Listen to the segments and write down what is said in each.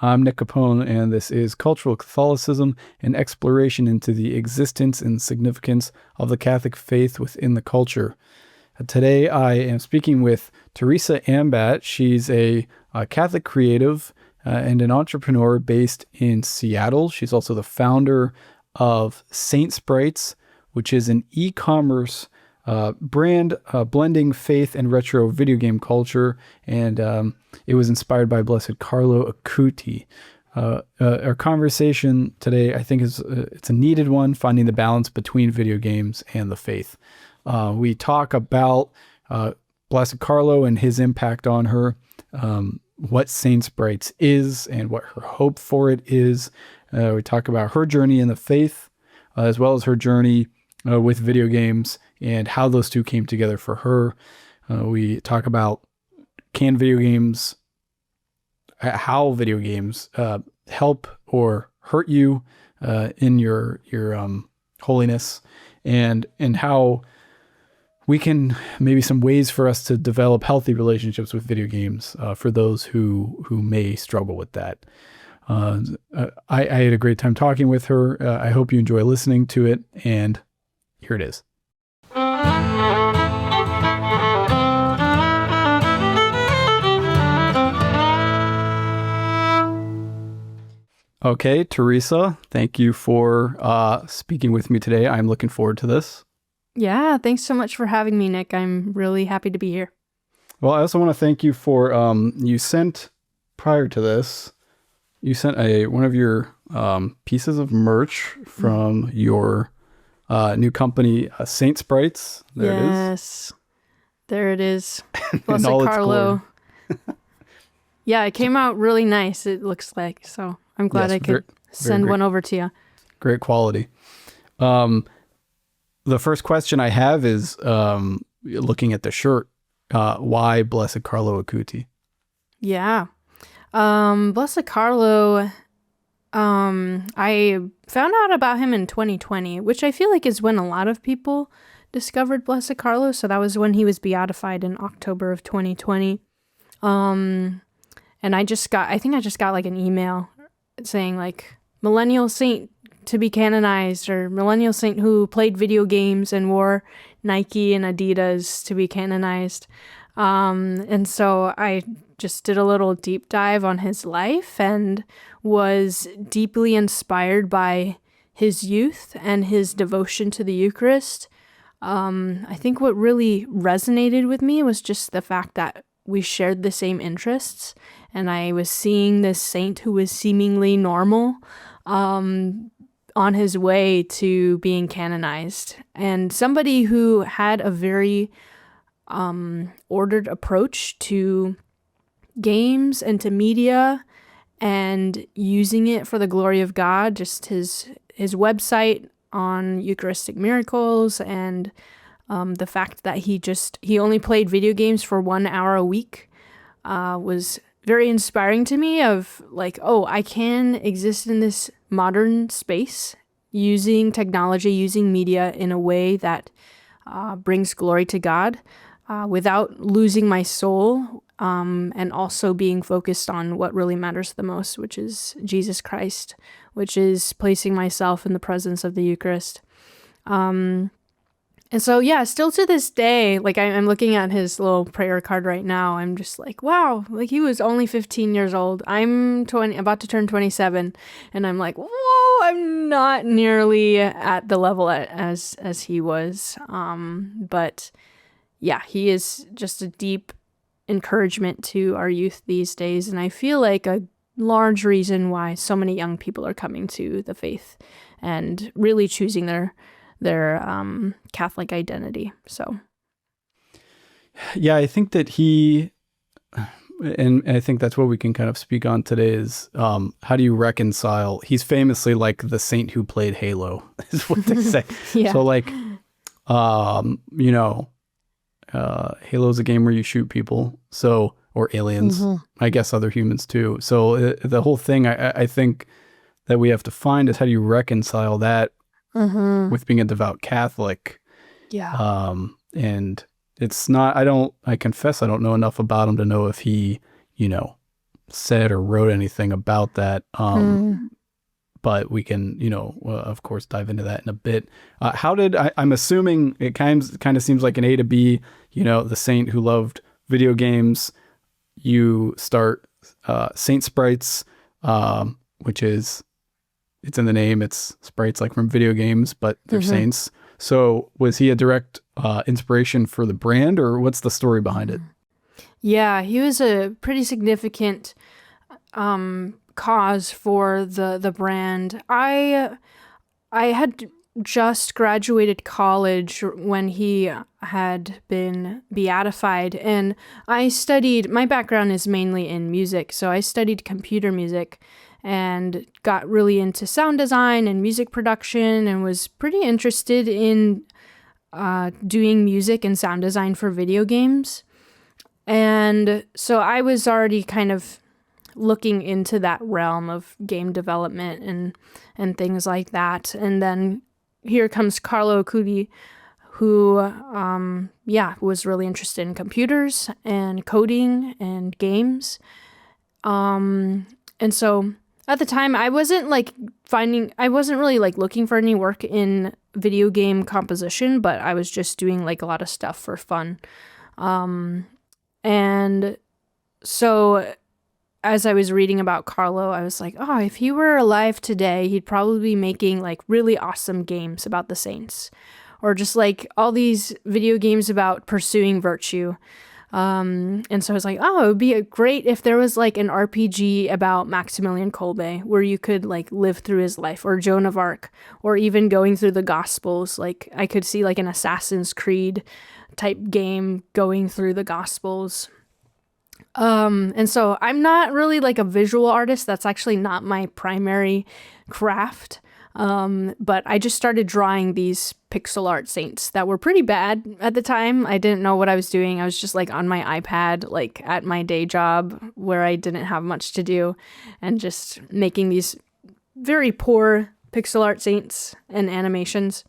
I'm Nick Capone, and this is Cultural Catholicism, an exploration into the existence and significance of the Catholic faith within the culture. Today, I am speaking with Theresa Ambat. She's a Catholic creative and an entrepreneur based in Seattle. She's also the founder of Saint Sprites, which is an e-commerce brand blending faith and retro video game culture, and it was inspired by Blessed Carlo Acutis. Our conversation today, I think, it's a needed one, finding the balance between video games and the faith. We talk about Blessed Carlo and his impact on her, what Saint Sprites is and what her hope for it is. We talk about her journey in the faith, as well as her journey with video games and how those two came together for her. We talk about how video games help or hurt you in your holiness, and how we can, maybe some ways for us to develop healthy relationships with video games for those who may struggle with that. I had a great time talking with her. I hope you enjoy listening to it, and here it is. Okay, Teresa, thank you for speaking with me today. I'm looking forward to this. Yeah, thanks so much for having me, Nick. I'm really happy to be here. Well, I also want to thank you for, you sent, prior to this, you sent one of your pieces of merch from your new company, Saint Sprites. Yes, there it is. Blessed all its Carlo. Yeah, it came out really nice, it looks like. So I'm glad I could send one over to you. Great quality. The first question I have is, looking at the shirt, why Blessed Carlo Acutis? Yeah. Blessed Carlo, I found out about him in 2020, which I feel like is when a lot of people discovered Blessed Carlo. So that was when he was beatified in October of 2020. And I think I just got like an email saying like millennial saint to be canonized, or millennial saint who played video games and wore Nike and Adidas to be canonized. And so I just did a little deep dive on his life and was deeply inspired by his youth and his devotion to the Eucharist. I think what really resonated with me was just the fact that we shared the same interests, and I was seeing this saint who was seemingly normal on his way to being canonized, and somebody who had a very ordered approach to games and to media and using it for the glory of God. Just his website on Eucharistic miracles, and the fact that he only played video games for 1 hour a week was very inspiring to me, of like, oh, I can exist in this modern space using technology, using media in a way that brings glory to God without losing my soul, and also being focused on what really matters the most, which is Jesus Christ, which is placing myself in the presence of the Eucharist. And so, yeah, still to this day, like I'm looking at his little prayer card right now. I'm just like, wow, like he was only 15 years old. I'm about to turn 27. And I'm like, whoa, I'm not nearly at the level as he was. But yeah, he is just a deep encouragement to our youth these days. And I feel like a large reason why so many young people are coming to the faith and really choosing their Catholic identity. So, yeah, I think that and I think that's what we can kind of speak on today is, how do you reconcile? He's famously like the saint who played Halo, is what they say. Yeah. So like, Halo is a game where you shoot people, or aliens, I guess other humans too. So the whole thing, I think that we have to find is, how do you reconcile that with being a devout Catholic? Yeah. And it's not, I confess I don't know enough about him to know if he, said or wrote anything about that. But we can, of course, dive into that in a bit. I'm assuming it kind of seems like an A to B, the saint who loved video games. You start Saint Sprites, which is, it's in the name, it's sprites like from video games, but they're saints. So was he a direct inspiration for the brand, or what's the story behind it? Yeah, he was a pretty significant cause for the brand. I had just graduated college when he had been beatified, and my background is mainly in music, so I studied computer music and got really into sound design and music production, and was pretty interested in doing music and sound design for video games. And so I was already kind of looking into that realm of game development and things like that. And then here comes Carlo Acutis, who, was really interested in computers and coding and games. And so at the time, I wasn't really like looking for any work in video game composition, but I was just doing like a lot of stuff for fun. And so as I was reading about Carlo, I was like, oh, if he were alive today, he'd probably be making like really awesome games about the saints, or just like all these video games about pursuing virtue. And so I was like, oh, it would be great if there was like an RPG about Maximilian Kolbe where you could like live through his life, or Joan of Arc, or even going through the Gospels. Like I could see like an Assassin's Creed type game going through the Gospels. And so I'm not really like a visual artist. That's actually not my primary craft. But I just started drawing these pixel art saints that were pretty bad at the time. I didn't know what I was doing. I was just like on my iPad, like at my day job where I didn't have much to do, and just making these very poor pixel art saints and animations.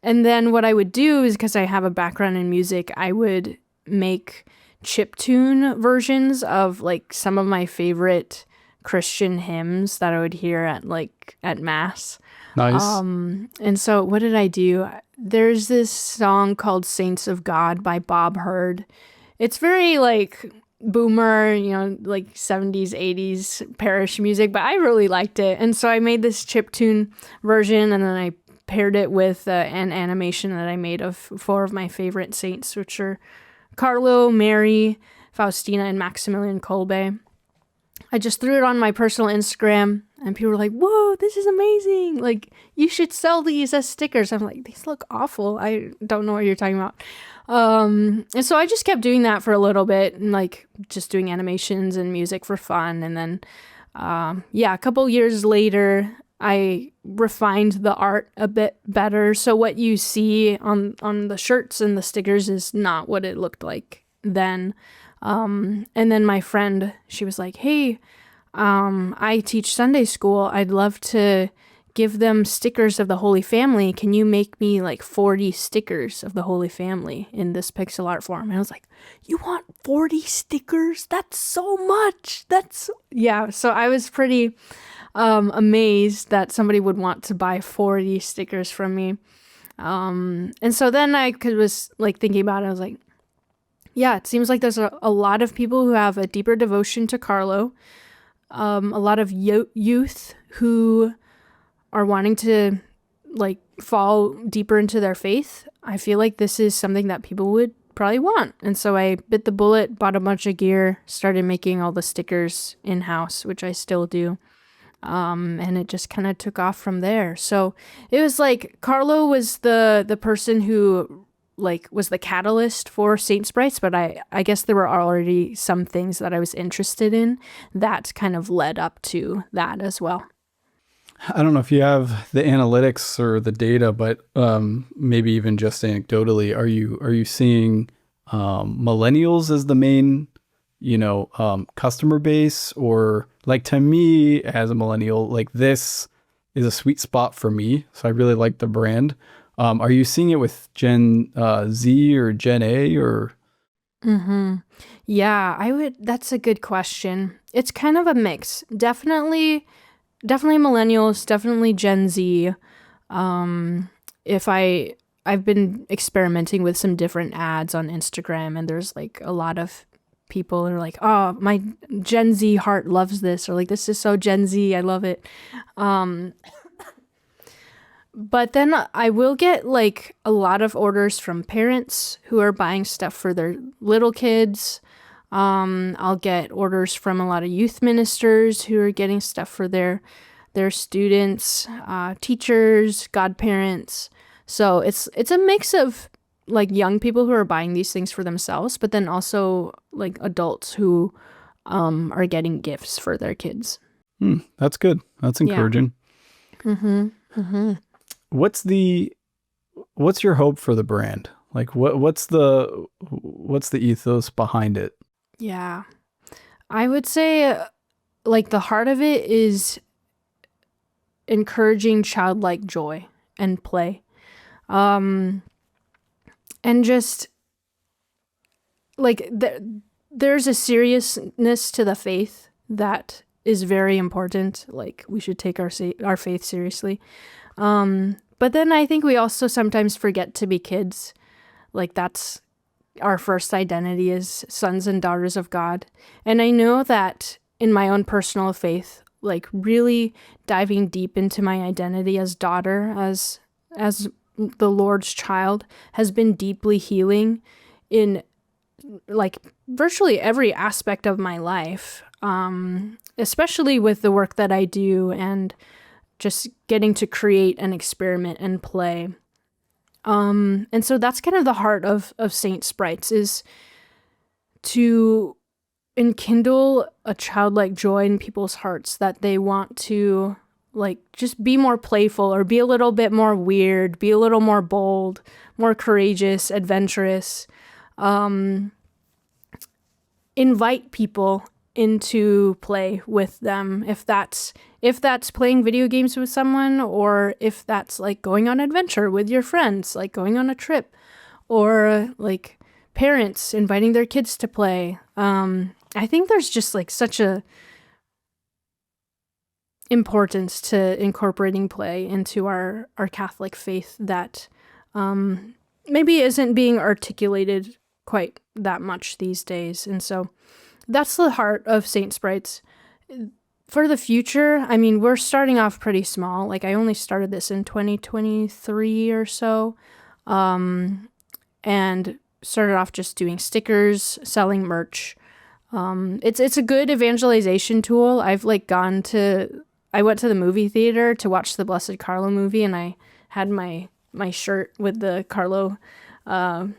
And then what I would do is, because I have a background in music, I would make chiptune versions of like some of my favorite Christian hymns that I would hear at Mass. Nice. And so what did I do? There's this song called Saints of God by Bob Hurd. It's very like boomer, like 70s, 80s parish music, but I really liked it. And so I made this chiptune version, and then I paired it with an animation that I made of 4 of my favorite saints, which are Carlo, Mary, Faustina, and Maximilian Kolbe. I just threw it on my personal Instagram, and people were like, whoa, this is amazing. Like, you should sell these as stickers. I'm like, these look awful. I don't know what you're talking about. And so I just kept doing that for a little bit, and like just doing animations and music for fun. And then, a couple years later, I refined the art a bit better. So what you see on the shirts and the stickers is not what it looked like then. And then my friend, she was like, hey, I teach Sunday school. I'd love to give them stickers of the Holy Family. Can you make me like 40 stickers of the Holy Family in this pixel art form? And I was like, you want 40 stickers? That's so much. So I was pretty amazed that somebody would want to buy 40 stickers from me. And so then I was like thinking about it. I was like, yeah, it seems like there's a lot of people who have a deeper devotion to Carlo, a lot of youth who are wanting to like fall deeper into their faith. I feel like this is something that people would probably want. And so I bit the bullet, bought a bunch of gear, started making all the stickers in-house, which I still do. And it just kind of took off from there. So it was like Carlo was the person who like was the catalyst for Saint Sprites, but I guess there were already some things that I was interested in that kind of led up to that as well. I don't know if you have the analytics or the data, but maybe even just anecdotally, are you seeing millennials as the main customer base? Or like, to me as a millennial, like this is a sweet spot for me. So I really like the brand. Are you seeing it with Gen Z or Gen A or? Mm-hmm. Yeah, that's a good question. It's kind of a mix. Definitely millennials, definitely Gen Z. If I've been experimenting with some different ads on Instagram, and there's like a lot of people who are like, oh, my Gen Z heart loves this, or like, this is so Gen Z, I love it. But then I will get like a lot of orders from parents who are buying stuff for their little kids. I'll get orders from a lot of youth ministers who are getting stuff for their students, teachers, godparents. So it's a mix of like young people who are buying these things for themselves, but then also like adults who are getting gifts for their kids. That's good. That's encouraging. Yeah. Mm-hmm. What's your hope for the brand? Like what's the ethos behind it? Yeah. I would say like the heart of it is encouraging childlike joy and play. And just like there's a seriousness to the faith that is very important. Like we should take our faith seriously. But then I think we also sometimes forget to be kids. Like that's our first identity as sons and daughters of God. And I know that in my own personal faith, like really diving deep into my identity as daughter, as the Lord's child, has been deeply healing in like virtually every aspect of my life, especially with the work that I do and just getting to create and experiment and play. And so that's kind of the heart of Saint Sprites, is to enkindle a childlike joy in people's hearts that they want to like just be more playful or be a little bit more weird, be a little more bold, more courageous, adventurous. Invite people into play with them, if that's playing video games with someone, or if that's like going on an adventure with your friends, like going on a trip, or like parents inviting their kids to play. I think there's just like such a importance to incorporating play into our Catholic faith that maybe isn't being articulated quite that much these days. And so that's the heart of Saint Sprites. For the future, I mean, we're starting off pretty small. Like I only started this in 2023 or so, and started off just doing stickers, selling merch. It's a good evangelization tool. I went to the movie theater to watch the Blessed Carlo movie, and I had my shirt with the Carlo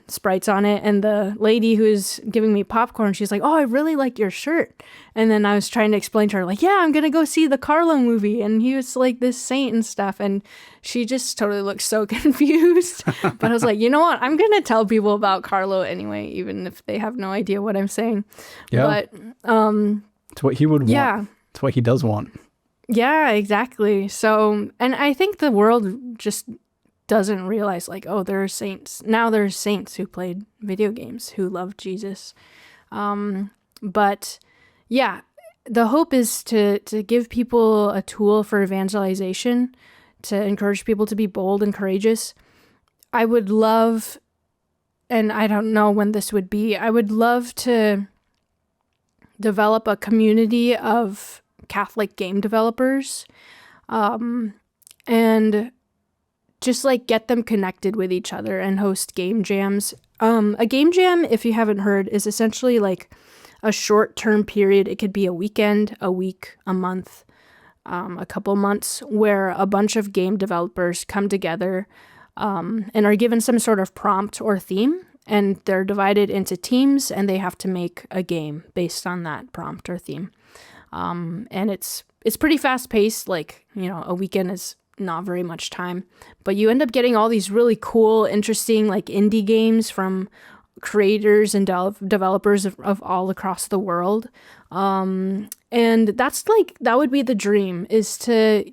Sprites on it, and the lady who's giving me popcorn, she's like, oh, I really like your shirt. And then I was trying to explain to her, like, yeah, I'm gonna go see the Carlo movie, and he was like this saint and stuff, and she just totally looked so confused. But I was like, you know what, I'm gonna tell people about Carlo anyway, even if they have no idea what I'm saying. Yeah. But it's what he would want. Yeah, it's what he does want. Yeah, exactly. So, and I think the world just doesn't realize, like, oh, there are saints. Now there's saints who played video games, who loved Jesus. But yeah, the hope is to give people a tool for evangelization, to encourage people to be bold and courageous. I would love, and I don't know when this would be, I would love to develop a community of Catholic game developers, and just like get them connected with each other and host game jams. A game jam, if you haven't heard, is essentially like a short-term period. It could be a weekend, a week, a month, a couple months, where a bunch of game developers come together and are given some sort of prompt or theme, and they're divided into teams, and they have to make a game based on that prompt or theme. And it's pretty fast-paced. Like, you know, a weekend is not very much time, but you end up getting all these really cool, interesting, like indie games from creators and developers of all across the world. And that's like, that would be the dream, is to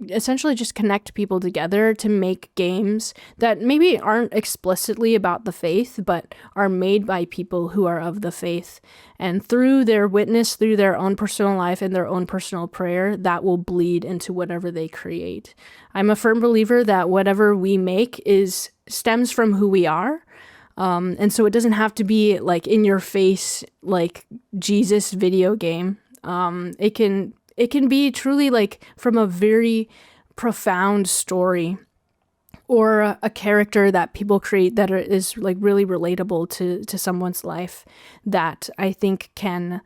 essentially just connect people together to make games that maybe aren't explicitly about the faith, but are made by people who are of the faith. And through their witness, through their own personal life and their own personal prayer, that will bleed into whatever they create. I'm a firm believer that whatever we make stems from who we are. And so it doesn't have to be like in your face, like Jesus video game. It can be truly like from a very profound story or a character that people create that is like really relatable to someone's life that I think can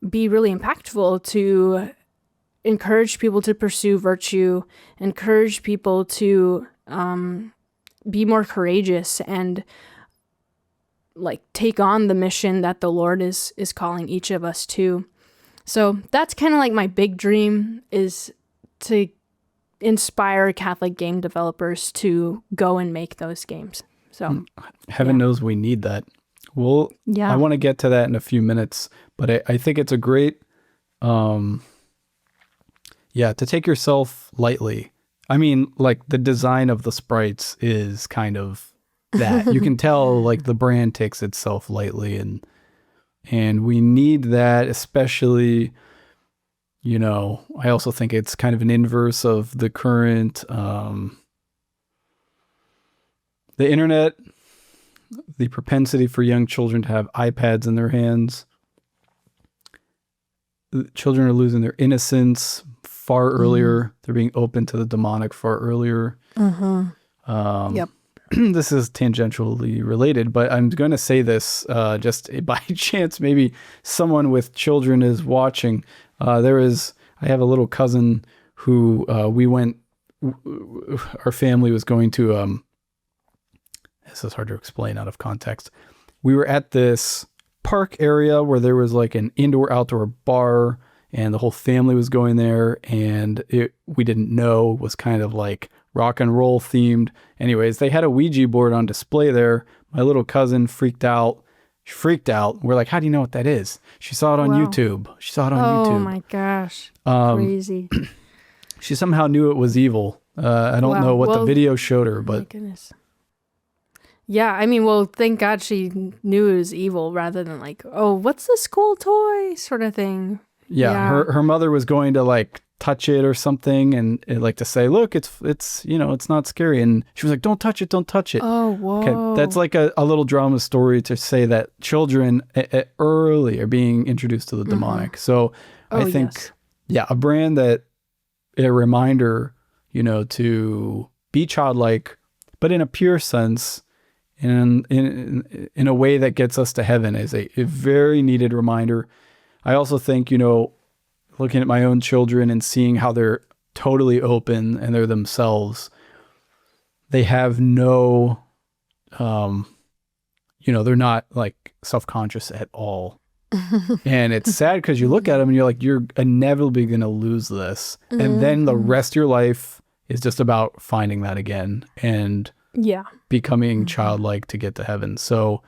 be really impactful to encourage people to pursue virtue, encourage people to be more courageous and like take on the mission that the Lord is calling each of us to. So that's kind of like my big dream, is to inspire Catholic game developers to go and make those games. So heaven knows we need that. Well, yeah. I want to get to that in a few minutes, but I think it's a great, to take yourself lightly. I mean, like the design of the sprites is kind of that. You can tell like the brand takes itself lightly, and we need that, especially, I also think it's kind of an inverse of the current, the internet, the propensity for young children to have iPads in their hands. Children are losing their innocence far earlier. They're being open to the demonic far earlier. Yep. This is tangentially related, but I'm going to say this just by chance. Maybe someone with children is watching. I have a little cousin who our family was going to, this is hard to explain out of context. We were at this park area where there was like an indoor-outdoor bar, and the whole family was going there, and we didn't know was kind of like rock and roll themed. Anyways, they had a Ouija board on display there. My little cousin freaked out. She freaked out. We're like, how do you know what that is? She saw it on YouTube. She saw it on YouTube. Oh my gosh. Crazy. She somehow knew it was evil. I don't know what the video showed her, but. My goodness. Yeah, I mean, well, thank God she knew it was evil rather than like, oh, what's this cool toy sort of thing. Yeah. Her mother was going to like touch it or something and like to say, look, it's it's not scary, and she was like, don't touch it. Oh, whoa. Okay, that's like a little drama story to say that children early are being introduced to the demonic. So I think a brand that a reminder to be childlike, but in a pure sense, in a way that gets us to heaven, is a very needed reminder. I also think looking at my own children and seeing how they're totally open and they're themselves, they have no, they're not like self-conscious at all. And it's sad because you look at them and you're like, you're inevitably going to lose this. And then the rest of your life is just about finding that again and becoming childlike to get to heaven. So,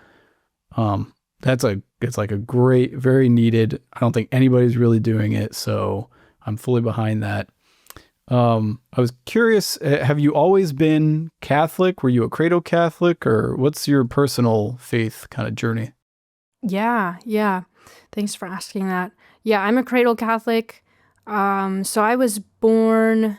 it's like a great, very needed. I don't think anybody's really doing it, so I'm fully behind that. I was curious, have you always been Catholic? Were you a cradle Catholic, or what's your personal faith kind of journey? Yeah. Thanks for asking that. Yeah, I'm a cradle Catholic. So I was born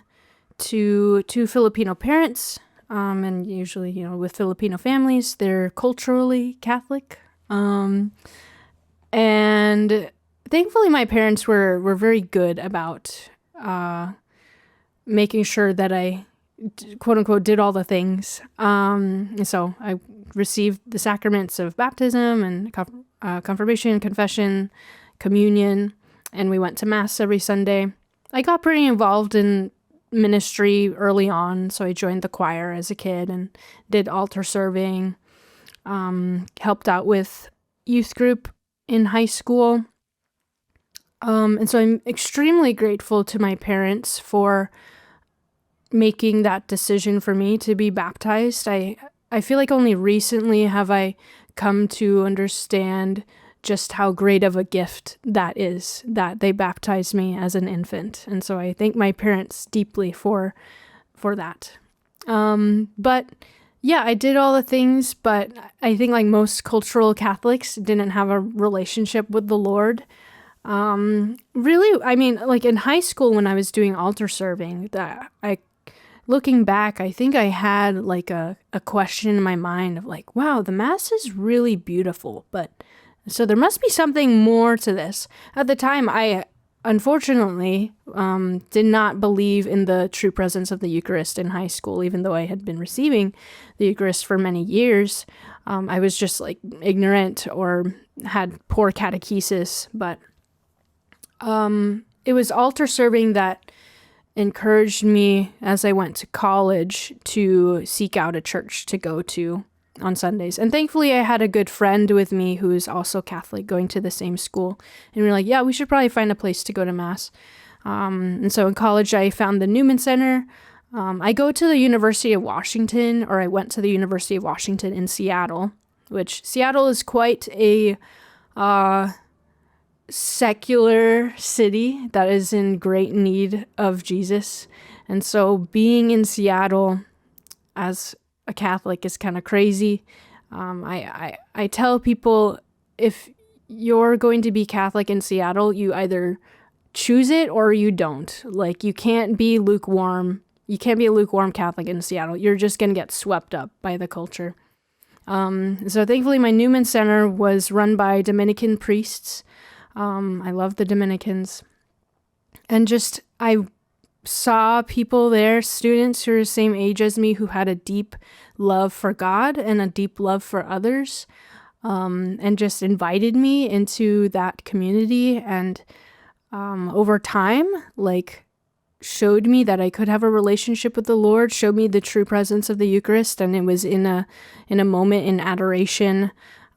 to two Filipino parents, and usually, with Filipino families, they're culturally Catholic. And thankfully my parents were very good about making sure that I quote unquote did all the things. And so I received the sacraments of baptism and confirmation, confession, communion, and we went to mass every Sunday. I got pretty involved in ministry early on, so I joined the choir as a kid and did altar serving, helped out with youth group in high school. And so I'm extremely grateful to my parents for making that decision for me to be baptized. I feel like only recently have I come to understand just how great of a gift that is, that they baptized me as an infant. And so I thank my parents deeply for that. But yeah, I did all the things, but I think like most cultural Catholics didn't have a relationship with the Lord. Really, I mean, like in high school when I was doing altar serving, looking back, I think I had like a question in my mind of like, wow, the Mass is really beautiful, but so there must be something more to this. At the time, I unfortunately did not believe in the true presence of the Eucharist in high school, even though I had been receiving the Eucharist for many years. I was just like ignorant or had poor catechesis, but it was altar serving that encouraged me as I went to college to seek out a church to go to on Sundays. And thankfully I had a good friend with me who is also Catholic going to the same school. And we were like, yeah, we should probably find a place to go to Mass. And so in college I found the Newman Center. I go to the University of Washington, or I went to the University of Washington in Seattle, which Seattle is quite a secular city that is in great need of Jesus. And so being in Seattle as a Catholic is kind of crazy. I tell people, if you're going to be Catholic in Seattle, you either choose it or you don't. Like, you can't be lukewarm. You can't be a lukewarm Catholic in Seattle. You're just going to get swept up by the culture. So thankfully my Newman Center was run by Dominican priests. I love the Dominicans. And just, I saw people there, students who are the same age as me, who had a deep love for God and a deep love for others, and just invited me into that community. And over time, like, showed me that I could have a relationship with the Lord, showed me the true presence of the Eucharist. And it was in a moment in adoration.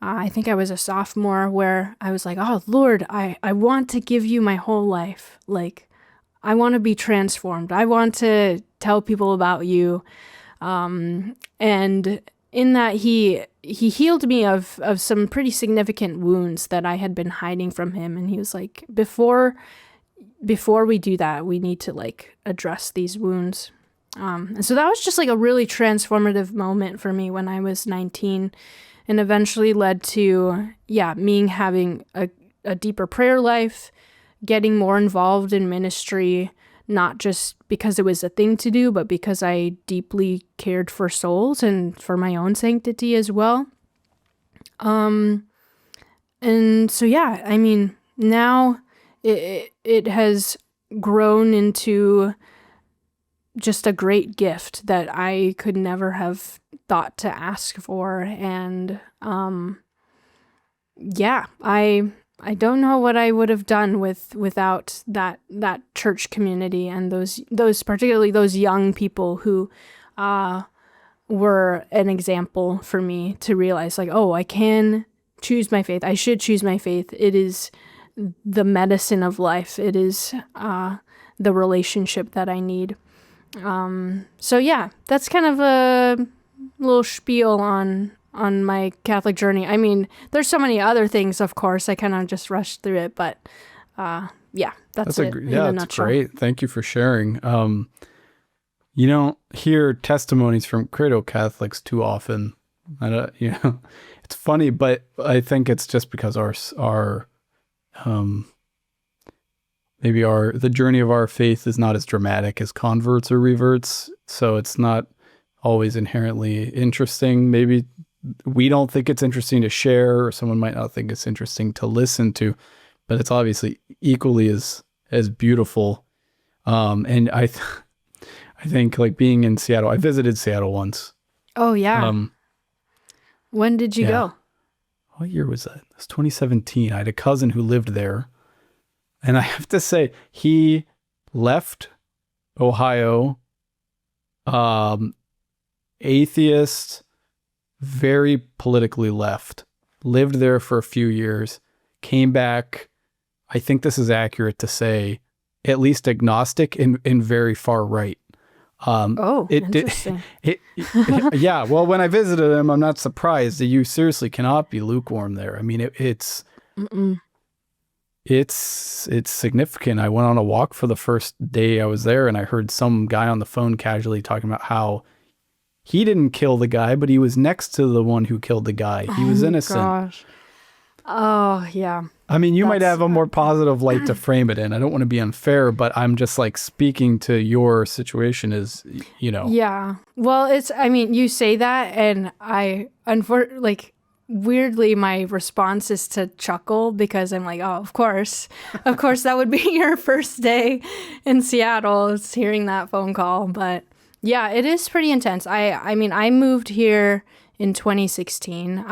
I think I was a sophomore, where I was like, oh, Lord, I want to give you my whole life. Like, I want to be transformed. I want to tell people about you. And in that, he healed me of some pretty significant wounds that I had been hiding from him. And he was like, before we do that, we need to like address these wounds. And so that was just like a really transformative moment for me when I was 19, and eventually led to, me having a deeper prayer life, getting more involved in ministry, not just because it was a thing to do, but because I deeply cared for souls and for my own sanctity as well. And so, I mean, now it has grown into just a great gift that I could never have thought to ask for. And I don't know what I would have done without that church community and those particularly those young people who were an example for me to realize, like, oh, I can choose my faith. I should choose my faith. It is the medicine of life. It is the relationship that I need. So that's kind of a little spiel on my Catholic journey. I mean, there's so many other things, of course. I kind of just rushed through it, but that's it in a nutshell. Great. Thank you for sharing. You don't hear testimonies from cradle Catholics too often. It's funny, but I think it's just because the journey of our faith is not as dramatic as converts or reverts, so it's not always inherently interesting. Maybe we don't think it's interesting to share, or someone might not think it's interesting to listen to, but it's obviously equally as beautiful. And I think, like, being in Seattle, I visited Seattle once. Oh yeah. When did you go? What year was that? It was 2017. I had a cousin who lived there. And I have to say, he left Ohio, atheist, very politically left, lived there for a few years, came back. I think this is accurate to say, at least agnostic and very far right. Interesting. Well, when I visited him, I'm not surprised that you seriously cannot be lukewarm there. I mean, it's Mm-mm. It's significant. I went on a walk for the first day I was there, and I heard some guy on the phone casually talking about how he didn't kill the guy, but he was next to the one who killed the guy. He was Oh innocent. gosh. Oh yeah. I mean, you might That's have a more positive light to frame it in. I don't want to be unfair, but I'm just like speaking to your situation as, Yeah. Well, I mean, you say that, and weirdly, my response is to chuckle because I'm like, oh, of course, that would be your first day in Seattle, is hearing that phone call. But yeah, it is pretty intense. I mean, I moved here in 2016.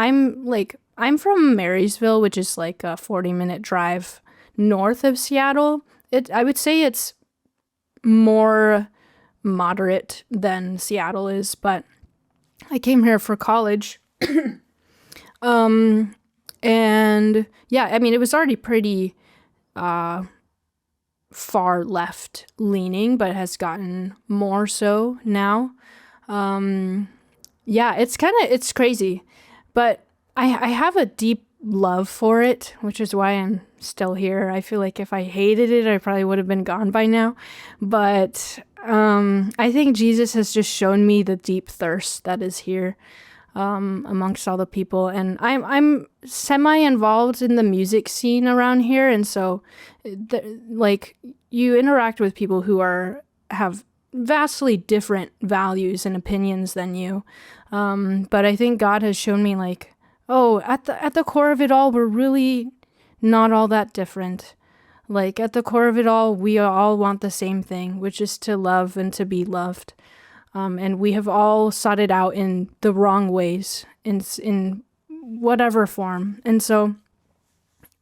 I'm from Marysville, which is like a 40-minute drive north of Seattle. I would say it's more moderate than Seattle is, but I came here for college. And yeah, I mean, it was already pretty far left leaning, but has gotten more so now. Yeah, it's crazy, but I have a deep love for it, which is why I'm still here. I feel like if I hated it, I probably would have been gone by now. But I think Jesus has just shown me the deep thirst that is here amongst all the people. And I'm semi-involved in the music scene around here. And so, you interact with people who have vastly different values and opinions than you. But I think God has shown me at the core of it all, we're really not all that different. Like at the core of it all, we all want the same thing, which is to love and to be loved. And we have all sought it out in the wrong ways, in whatever form. And so,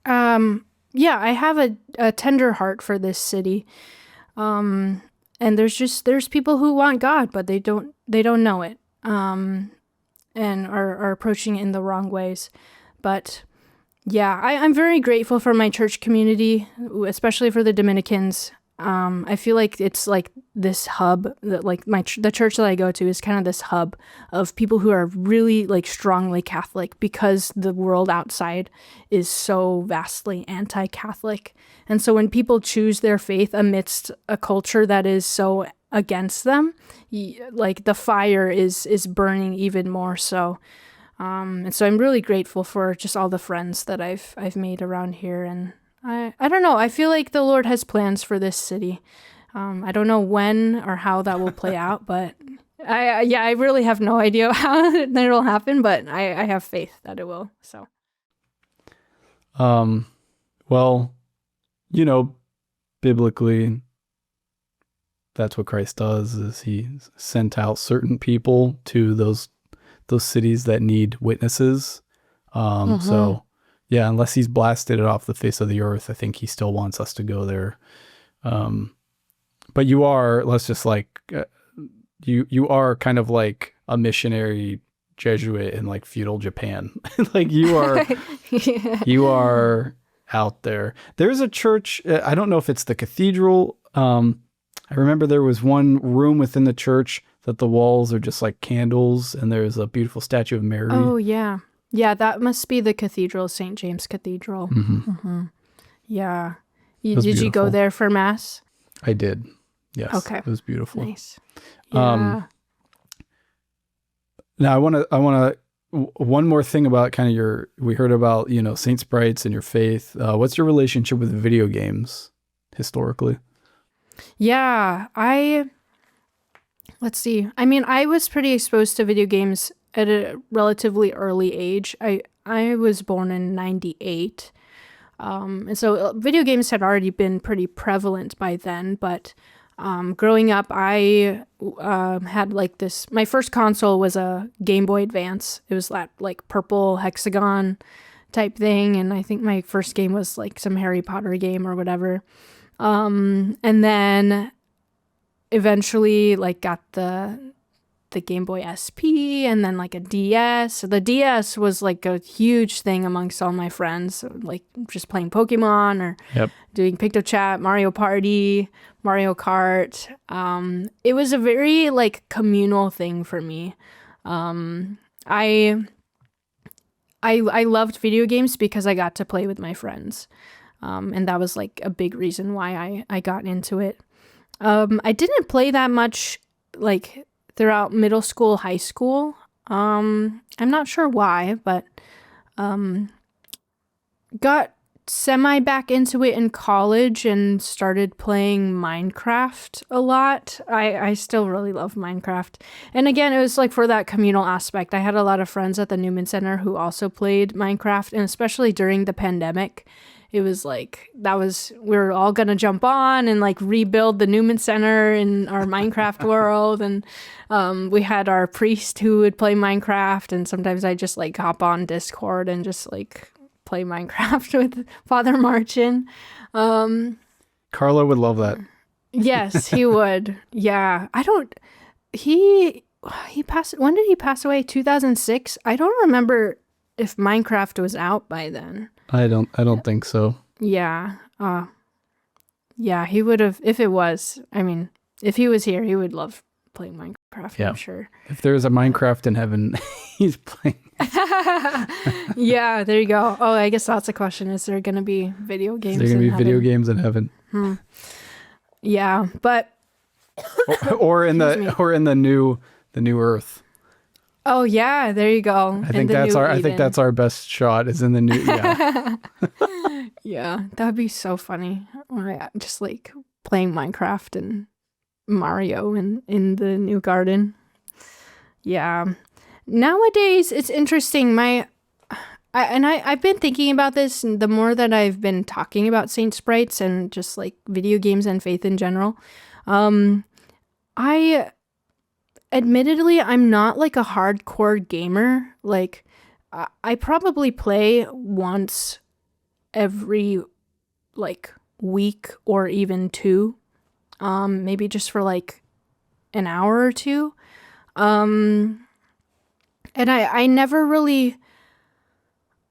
yeah, I have a tender heart for this city. And there's people who want God, but they don't know it. And are approaching it in the wrong ways. But yeah, I'm very grateful for my church community, especially for the Dominicans. I feel like it's like this hub that the church that I go to is kind of this hub of people who are really strongly Catholic, because the world outside is so vastly anti-Catholic. And so when people choose their faith amidst a culture that is so against them, the fire is burning even more so. And so I'm really grateful for just all the friends that I've made around here. And I don't know, I feel like the Lord has plans for this city. I don't know when or how that will play out, but I really have no idea how it'll happen, but I have faith that it will. So well, biblically, that's what Christ does, is he sent out certain people to those cities that need witnesses. So yeah, unless he's blasted it off the face of the earth, I think he still wants us to go there. But you are, you are kind of like a missionary Jesuit in feudal Japan. You are, yeah. you are out there. There's a church. I don't know if it's the cathedral. I remember there was one room within the church that the walls are just like candles, and there's a beautiful statue of Mary. Oh yeah. Yeah, that must be the cathedral, St. James Cathedral. Yeah. Did you go there for Mass? I did. Yes. Okay. It was beautiful. Nice. Yeah. Now I want to one more thing about kind of we heard about, Saint Sprites and your faith. What's your relationship with video games historically? Yeah, let's see. I mean, I was pretty exposed to video games at a relatively early age. I was born in 98. And so video games had already been pretty prevalent by then, but growing up, I had my first console was a Game Boy Advance. It was that purple hexagon type thing, and I think my first game was some Harry Potter game or whatever. And then eventually got the Game Boy SP, and then a DS. So the DS was a huge thing amongst all my friends, just playing Pokemon or doing PictoChat, Mario Party, Mario Kart. It was a very communal thing for me. I loved video games because I got to play with my friends. And that was like a big reason why I got into it. I didn't play that much like throughout middle school, high school. I'm not sure why, but got semi back into it in college and started playing Minecraft a lot. I still really love Minecraft. And again, it was like for that communal aspect. I had a lot of friends at the Newman Center who also played Minecraft, and especially during the pandemic, it was like we were all gonna jump on and like rebuild the Newman Center in our Minecraft world. And we had our priest who would play Minecraft, and sometimes I just like hop on Discord and just like play Minecraft with Father Marchin. Carlo would love that. Yes, he would. Yeah. He passed, when did he pass away? 2006? I don't remember if Minecraft was out by then. I don't think so. Yeah. Yeah, he would have, if it was, I mean, if he was here, he would love playing Minecraft, I'm sure. If there's a Minecraft in heaven, he's playing. Yeah, there you go. Oh, I guess that's a question. Is there going to be video games in heaven? Is there going to be video games in heaven? Yeah, but or in the new earth. Oh yeah, there you go. I think that's our best shot is in the new. Yeah. Yeah, that would be so funny. Just like playing Minecraft and Mario in the new garden. Yeah. Nowadays, it's interesting. I've been thinking about this, and the more that I've been talking about Saint Sprites and just like video games and faith in general, admittedly, I'm not like a hardcore gamer. Like, I probably play once every like week or even two, maybe just for like an hour or two. And I never really,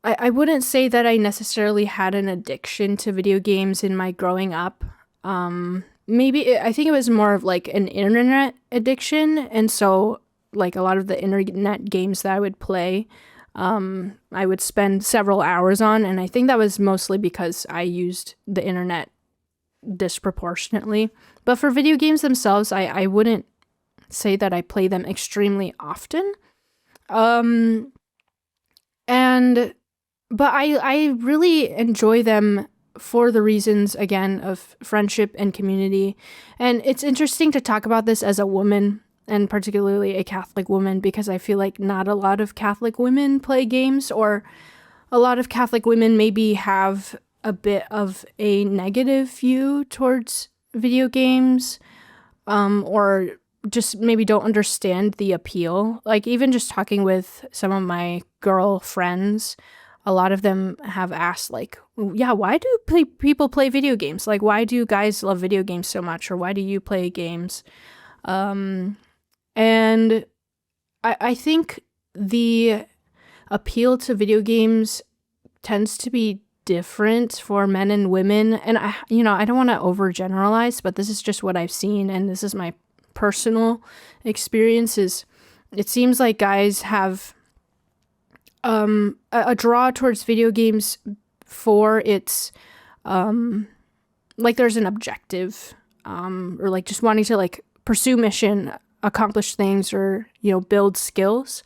I wouldn't say that I necessarily had an addiction to video games in my growing up. I think it was more of like an internet addiction. And so like a lot of the internet games that I would play, I would spend several hours on. And I think that was mostly because I used the internet disproportionately. But for video games themselves, I wouldn't say that I play them extremely often. But I really enjoy them for the reasons, again, of friendship and community. And it's interesting to talk about this as a woman, and particularly a Catholic woman, because I feel like not a lot of Catholic women play games, or a lot of Catholic women maybe have a bit of a negative view towards video games, or just maybe don't understand the appeal. Like even just talking with some of my girl friends, a lot of them have asked like, yeah, why do people play video games? Like, why do guys love video games so much? Or why do you play games? And I think the appeal to video games tends to be different for men and women. And I don't want to overgeneralize, but this is just what I've seen. And this is my personal experiences. It seems like guys have a draw towards video games for its like there's an objective, or like just wanting to like pursue mission, accomplish things, or build skills.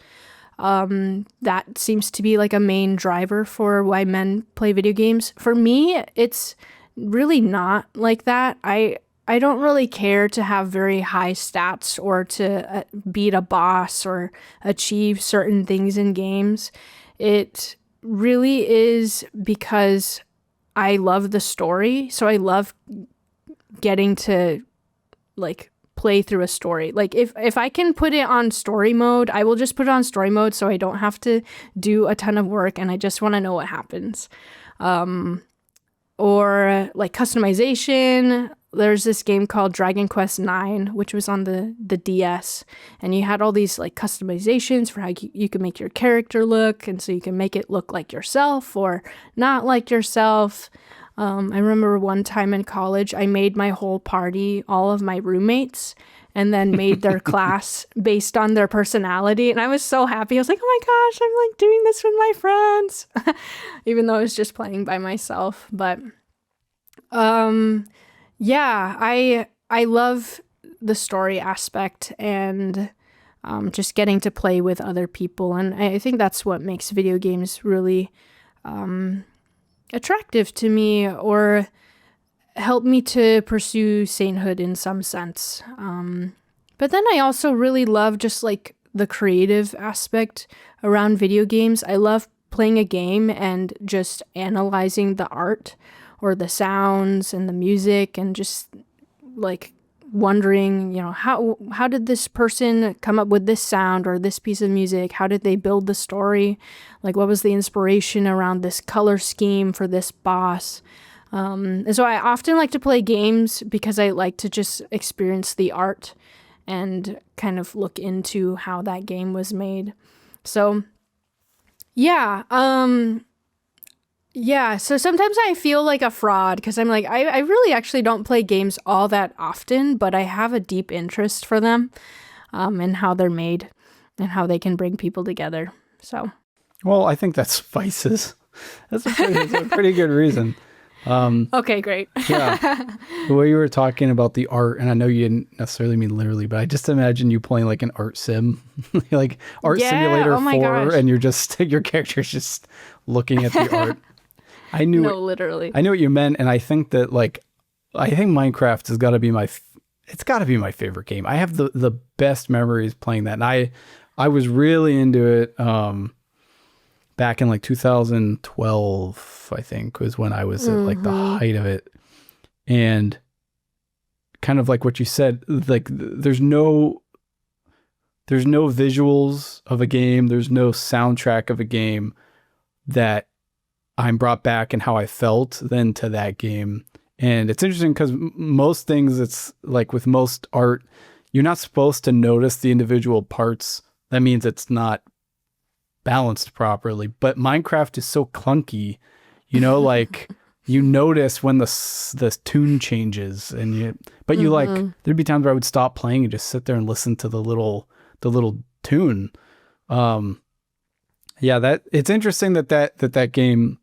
That seems to be like a main driver for why men play video games. For me, it's really not like that. I don't really care to have very high stats or to beat a boss or achieve certain things in games. It really is because I love the story. So I love getting to like play through a story. Like if I can put it on story mode, I will just put it on story mode so I don't have to do a ton of work and I just want to know what happens. Or like customization. There's this game called Dragon Quest IX, which was on the DS, and you had all these like customizations for how you could make your character look, and so you can make it look like yourself or not like yourself. I remember one time in college, I made my whole party all of my roommates and then made their class based on their personality. And I was so happy. I was like, oh my gosh, I'm like doing this with my friends, even though I was just playing by myself. But yeah, I love the story aspect and just getting to play with other people. And I think that's what makes video games really attractive to me, or help me to pursue sainthood in some sense. But then I also really love just like the creative aspect around video games. I love playing a game and just analyzing the art or the sounds and the music, and just like wondering, how did this person come up with this sound or this piece of music? How did they build the story? Like, what was the inspiration around this color scheme for this boss? And so I often like to play games because I like to just experience the art and kind of look into how that game was made. So yeah, so sometimes I feel like a fraud because I'm like, I really actually don't play games all that often, but I have a deep interest for them, and how they're made and how they can bring people together. So, well, I think that suffices. That's a pretty good reason. Okay, great. Yeah. The way you were talking about the art, and I know you didn't necessarily mean literally, but I just imagine you playing like an art sim, like Art Simulator 4, gosh. and your character's just looking at the art. Literally. I knew what you meant, and I think that I think Minecraft has got to be it's got to be my favorite game. I have the best memories playing that, and I was really into it back in like 2012, I think, was when I was at like the height of it. And kind of like what you said, like there's no visuals of a game, there's no soundtrack of a game that I'm brought back and how I felt then to that game. And it's interesting because most things, it's like with most art, you're not supposed to notice the individual parts. That means it's not balanced properly. But Minecraft is so clunky, like you notice when the tune changes, and you there'd be times where I would stop playing and just sit there and listen to the little tune. That it's interesting that game.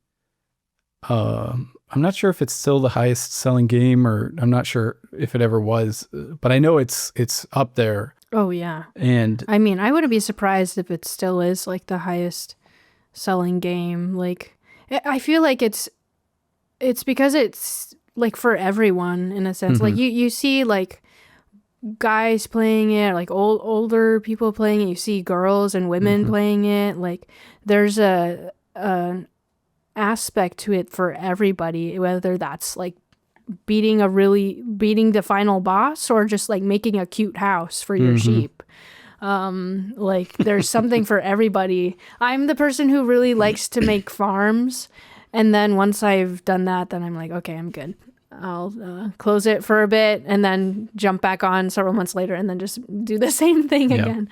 I'm not sure if it's still the highest selling game, or I'm not sure if it ever was, but I know it's up there. Oh yeah. And I mean, I wouldn't be surprised if it still is like the highest selling game. Like, I feel like it's because it's like for everyone in a sense. Like you see like guys playing it, like older people playing it. You see girls and women playing it. Like there's an aspect to it for everybody, whether that's like beating the final boss or just like making a cute house for your sheep. Like there's something for everybody. I'm the person who really likes to make farms, and then once I've done that, then I'm like, okay, I'm good. I'll close it for a bit and then jump back on several months later and then just do the same thing again.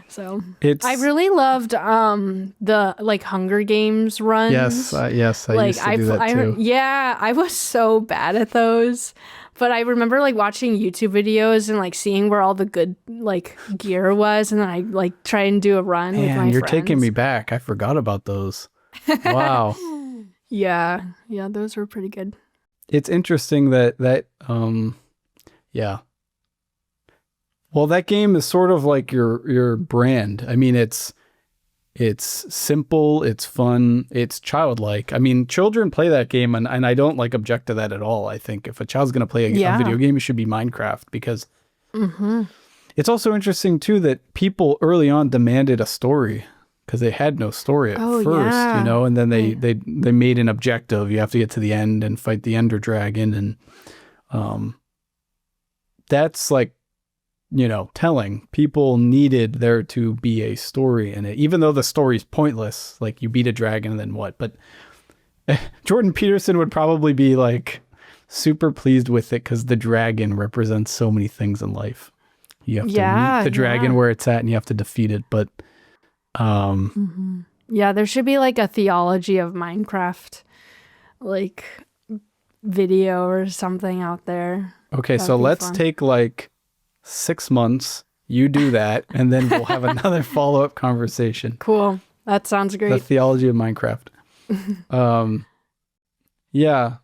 So I really loved the like Hunger Games runs. Yes, I used to do that too. Yeah, I was so bad at those. But I remember like watching YouTube videos and like seeing where all the good like gear was, and then I like try and do a run with my friends. You're taking me back. I forgot about those. Wow. Yeah, those were pretty good. It's interesting that well, that game is sort of like your brand. I mean, it's simple, it's fun, it's childlike. I mean, children play that game, and I don't like object to that at all. I think if a child's going to play a video game, it should be Minecraft, because it's also interesting too that people early on demanded a story, because they had no story at first, and then they made an objective. You have to get to the end and fight the Ender Dragon, and that's like, telling. People needed there to be a story in it, even though the story's pointless. Like, you beat a dragon and then what? But Jordan Peterson would probably be like super pleased with it, because the dragon represents so many things in life. You have to meet the dragon where it's at, and you have to defeat it. But yeah, there should be like a theology of Minecraft. Like, video or something out there. Okay, That'd so be let's fun. take like 6 months. You do that, and then we'll have another follow-up conversation. Cool. That sounds The great. theology of Minecraft. Yeah,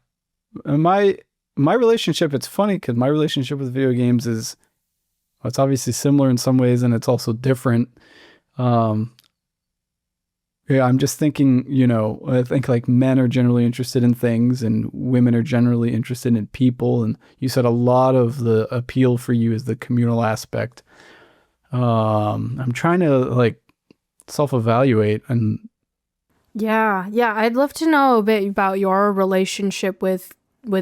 my relationship. It's funny because my relationship with video games is, well, it's obviously similar in some ways, and it's also different. Yeah, I'm just thinking. I think like men are generally interested in things, and women are generally interested in people. And you said a lot of the appeal for you is the communal aspect. I'm trying to like self-evaluate, and Yeah. I'd love to know a bit about your relationship with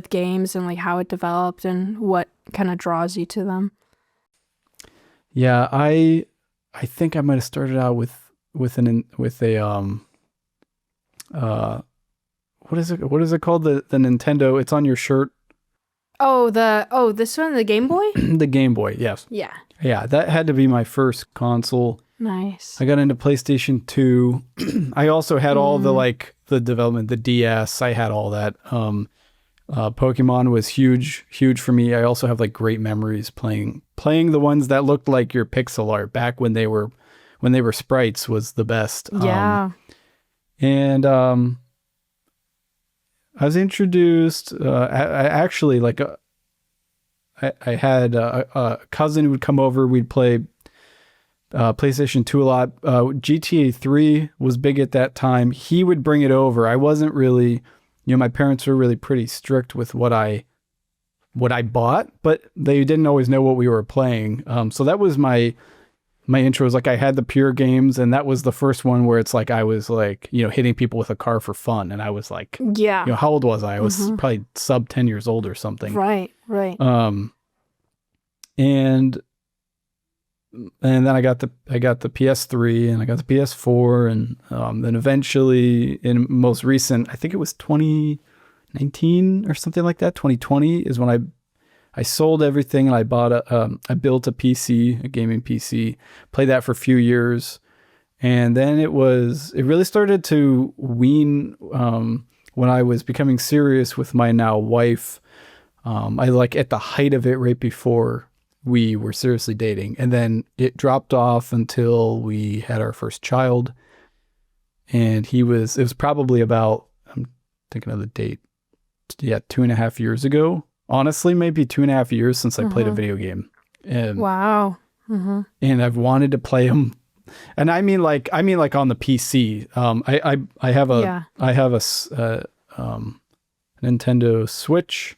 games and like how it developed and what kind of draws you to them. yeah, I think I might have started out with a what is it called, the Nintendo, it's on your shirt. This one, the Game Boy? The Game Boy, yes. Yeah. Yeah, that had to be my first console. Nice. I got into PlayStation 2. I also had all the development, the DS. I had all that. Pokemon was huge for me. I also have like great memories playing the ones that looked like your pixel art back when they were sprites was the best. Yeah. And I was introduced. I actually like I had a cousin who would come over. We'd play PlayStation 2 a lot. GTA 3 was big at that time. He would bring it over. I wasn't really, my parents were really pretty strict with what I bought, but they didn't always know what we were playing. So that was my intro. Was like I had the pure games, and that was the first one where it's like I was like, hitting people with a car for fun, and I was like, Yeah. how old was I? I was probably sub 10 years old or something. Right. And then I got the PS3 and I got the PS4, and then eventually, in most recent, I think it was 2019 or something like that. 2020 is when I sold everything, and I bought I built a PC, a gaming PC, played that for a few years, and then it really started to wean when I was becoming serious with my now wife. I like at the height of it, right before we were seriously dating, and then it dropped off until we had our first child, and it was probably about, I'm thinking of the date, 2.5 years ago. Honestly, maybe 2.5 years since I played a video game. And, Wow. and I've wanted to play them, and I mean like on the PC. I have a Nintendo Switch.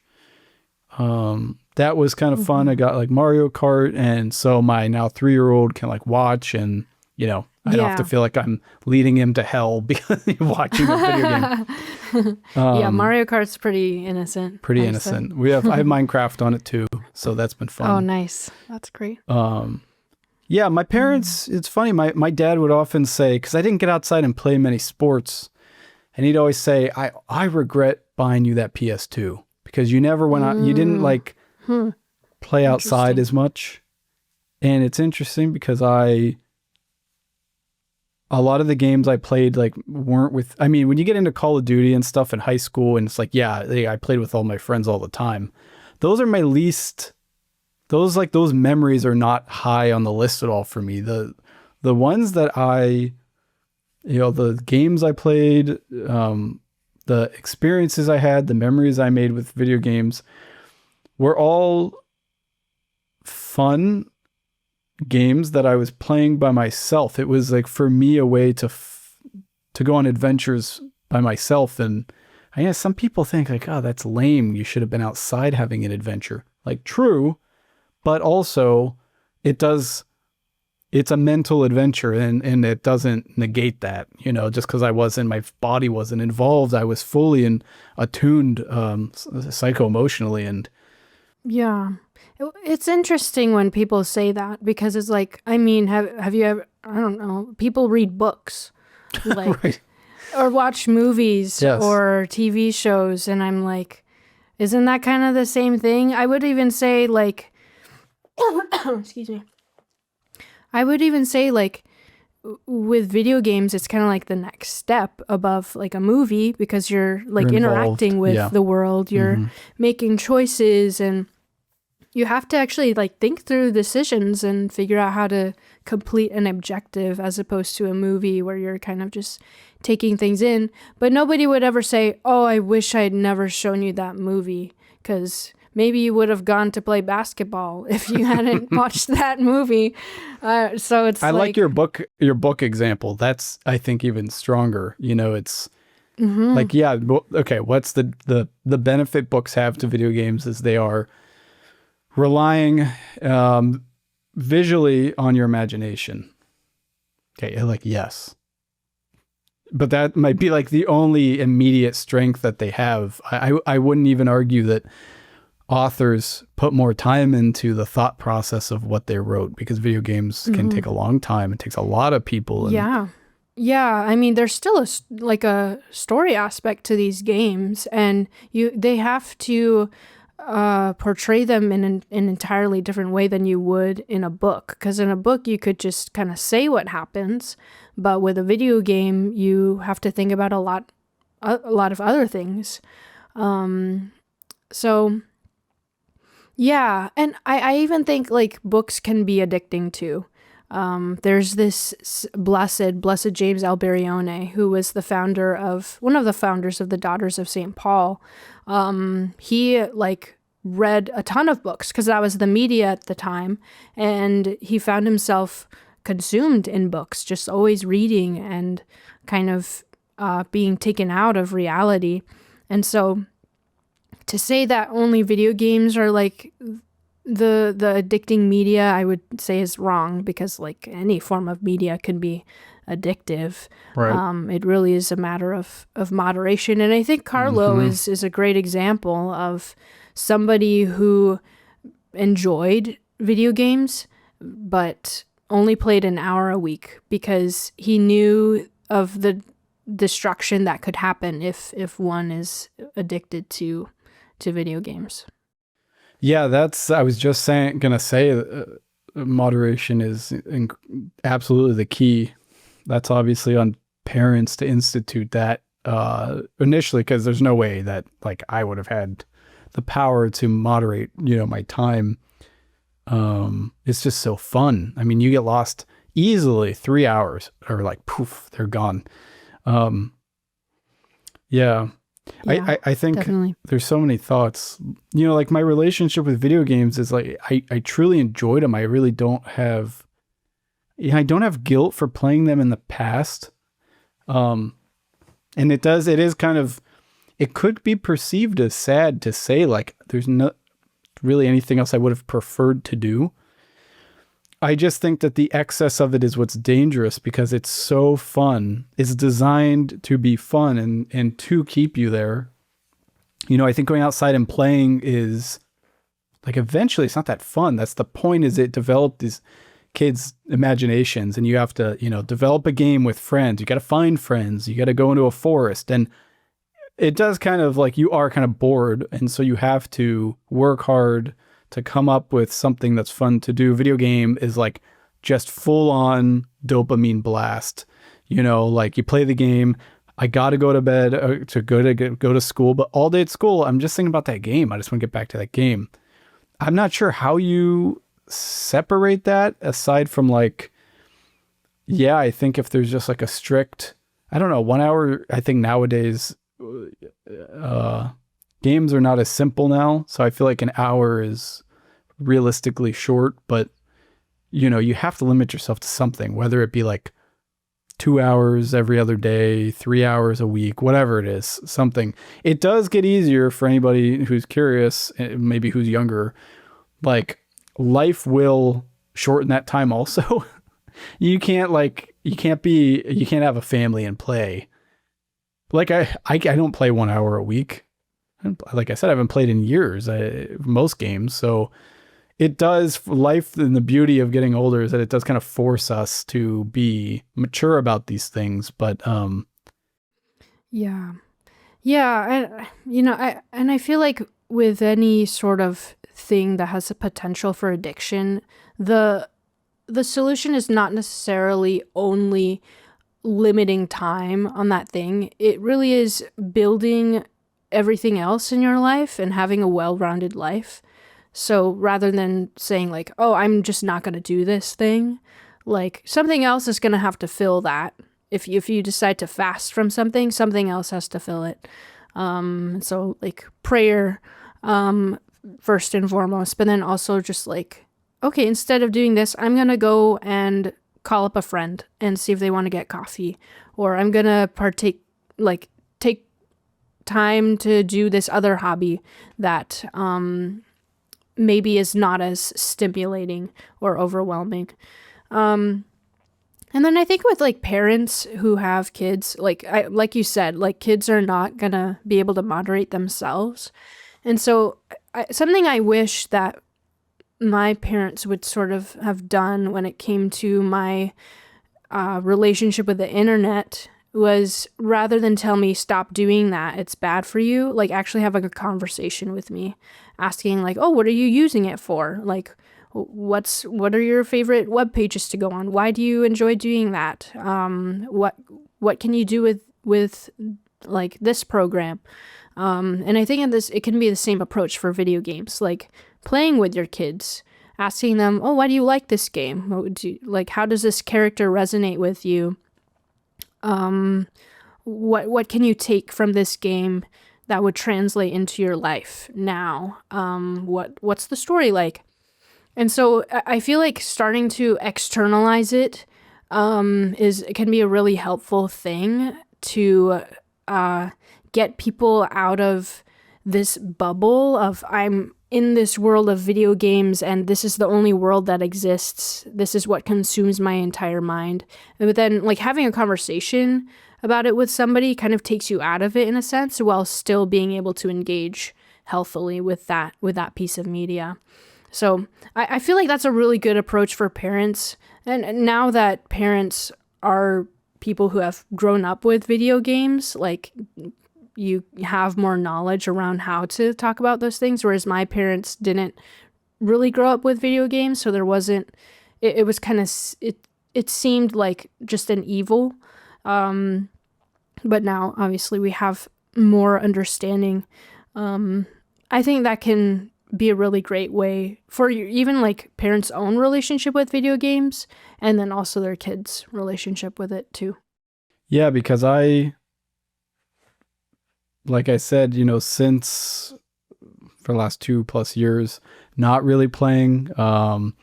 That was kind of fun. I got like Mario Kart, and so my now 3-year-old can like watch, and I don't have to feel like I'm leading him to hell because he's watching a video game. Yeah, Mario Kart's pretty innocent. Pretty innocent. I have Minecraft on it too, so that's been fun. Oh, nice. That's great. Yeah, my parents, it's funny, my dad would often say, because I didn't get outside and play many sports, and he'd always say, I regret buying you that PS2 because you never went out, you didn't like play outside as much. And it's interesting because a lot of the games I played like weren't with, I mean, when you get into Call of Duty and stuff in high school, and it's like, I played with all my friends all the time. Those are my least, those memories are not high on the list at all for me. The ones that the games I played, the experiences I had, the memories I made with video games were all fun games that I was playing by myself. It was like, for me, a way to go on adventures by myself. And I guess some people think like, oh, that's lame. You should have been outside having an adventure. Like, true, but also it's a mental adventure, and it doesn't negate that, just because my body wasn't involved. I was fully attuned psycho-emotionally. And yeah, it's interesting when people say that, because it's like, I mean, have you ever, I don't know, people read books, like, right. or watch movies Yes. or TV shows, and I'm like, isn't that kind of the same thing? I would even say like, excuse me. I would even say like, with video games, it's kind of like the next step above like a movie, because you're like You're interacting involved. with the world, you're making choices, and you have to actually like think through decisions and figure out how to complete an objective, as opposed to a movie where you're kind of just taking things in. But nobody would ever say, oh, I wish I had never shown you that movie, because maybe you would have gone to play basketball if you hadn't watched that movie. So it's I like your book example. That's, I think, even stronger. You know, it's like, yeah, okay, what's the benefit books have to video games is they are relying visually on your imagination. Okay, like, yes. But that might be like the only immediate strength that they have. I wouldn't even argue that authors put more time into the thought process of what they wrote, because video games can take a long time. It takes a lot of people. And Yeah. I mean, there's still a story aspect to these games, and they have to portray them in an entirely different way than you would in a book. Because in a book, you could just kind of say what happens, but with a video game, you have to think about a lot of other things. So yeah, and I even think like books can be addicting too. There's this blessed James Alberione, who was one of the founders of the Daughters of St. Paul. He like read a ton of books because that was the media at the time, and he found himself consumed in books, just always reading and kind of being taken out of reality. And so to say that only video games are like the addicting media, I would say is wrong, because like any form of media can be addictive. right. It really is a matter of moderation. And I think Carlo is a great example of somebody who enjoyed video games, but only played an hour a week because he knew of the destruction that could happen if one is addicted to video games. Yeah, I was just gonna say moderation is absolutely the key. That's obviously on parents to institute that initially, because there's no way that like I would have had the power to moderate, my time. It's just so fun. I mean, you get lost easily 3 hours, or like poof, they're gone. Yeah. I think definitely. There's so many thoughts, like my relationship with video games is like, I truly enjoyed them. I really don't have, I don't have guilt for playing them in the past. And it is kind of, it could be perceived as sad to say like, there's not really anything else I would have preferred to do. I just think that the excess of it is what's dangerous, because it's so fun. It's designed to be fun and to keep you there. I think going outside and playing is like, eventually it's not that fun. That's the point, is it developed these kids' imaginations, and you have to, develop a game with friends. You got to find friends. You got to go into a forest, and it does kind of like, you are kind of bored. And so you have to work hard to come up with something that's fun to do. Video game is like just full on dopamine blast. Like you play the game, I got to go to bed to go to school, but all day at school, I'm just thinking about that game. I just want to get back to that game. I'm not sure how you separate that aside from like, yeah, I think if there's just like a strict, I don't know, 1 hour, I think nowadays, games are not as simple now. So I feel like an hour is realistically short, but you have to limit yourself to something, whether it be like 2 hours every other day, 3 hours a week, whatever it is, something. It does get easier for anybody who's curious, maybe who's younger. Like, life will shorten that time also. You can't have a family and play. Like I don't play 1 hour a week. Like I said, I haven't played in years, most games. So it does, life, and the beauty of getting older is that it does kind of force us to be mature about these things. But Yeah. And I feel like with any sort of thing that has a potential for addiction, the the solution is not necessarily only limiting time on that thing. It really is building everything else in your life and having a well-rounded life. So rather than saying like, oh, I'm just not going to do this thing, like something else is going to have to fill that. If you decide to fast from something, something else has to fill it. So like prayer, first and foremost, but then also just like, okay, instead of doing this, I'm going to go and call up a friend and see if they want to get coffee, or I'm going to take time to do this other hobby that, maybe is not as stimulating or overwhelming. And then I think with like parents who have kids, like you said, like kids are not gonna be able to moderate themselves. And so something I wish that my parents would sort of have done when it came to my relationship with the internet was, rather than tell me stop doing that, it's bad for you, like actually have like a conversation with me, asking like, oh, what are you using it for? Like, what are your favorite web pages to go on? Why do you enjoy doing that? What can you do with like this program? And I think it can be the same approach for video games, like playing with your kids, asking them, oh, why do you like this game? How does this character resonate with you? What can you take from this game that would translate into your life now? What's the story like? And so I feel like starting to externalize it can be a really helpful thing to get people out of this bubble of, I'm in this world of video games and this is the only world that exists. This is what consumes my entire mind. But then like having a conversation about it with somebody kind of takes you out of it in a sense, while still being able to engage healthily with that piece of media. So I feel like that's a really good approach for parents. And now that parents are people who have grown up with video games, like you have more knowledge around how to talk about those things, whereas my parents didn't really grow up with video games, so there wasn't, it was kind of, it seemed like just an evil, but now obviously we have more understanding. I think that can be a really great way for even like parents' own relationship with video games, and then also their kids' relationship with it too. Yeah, because like I said, since for the last 2+ years, not really playing. What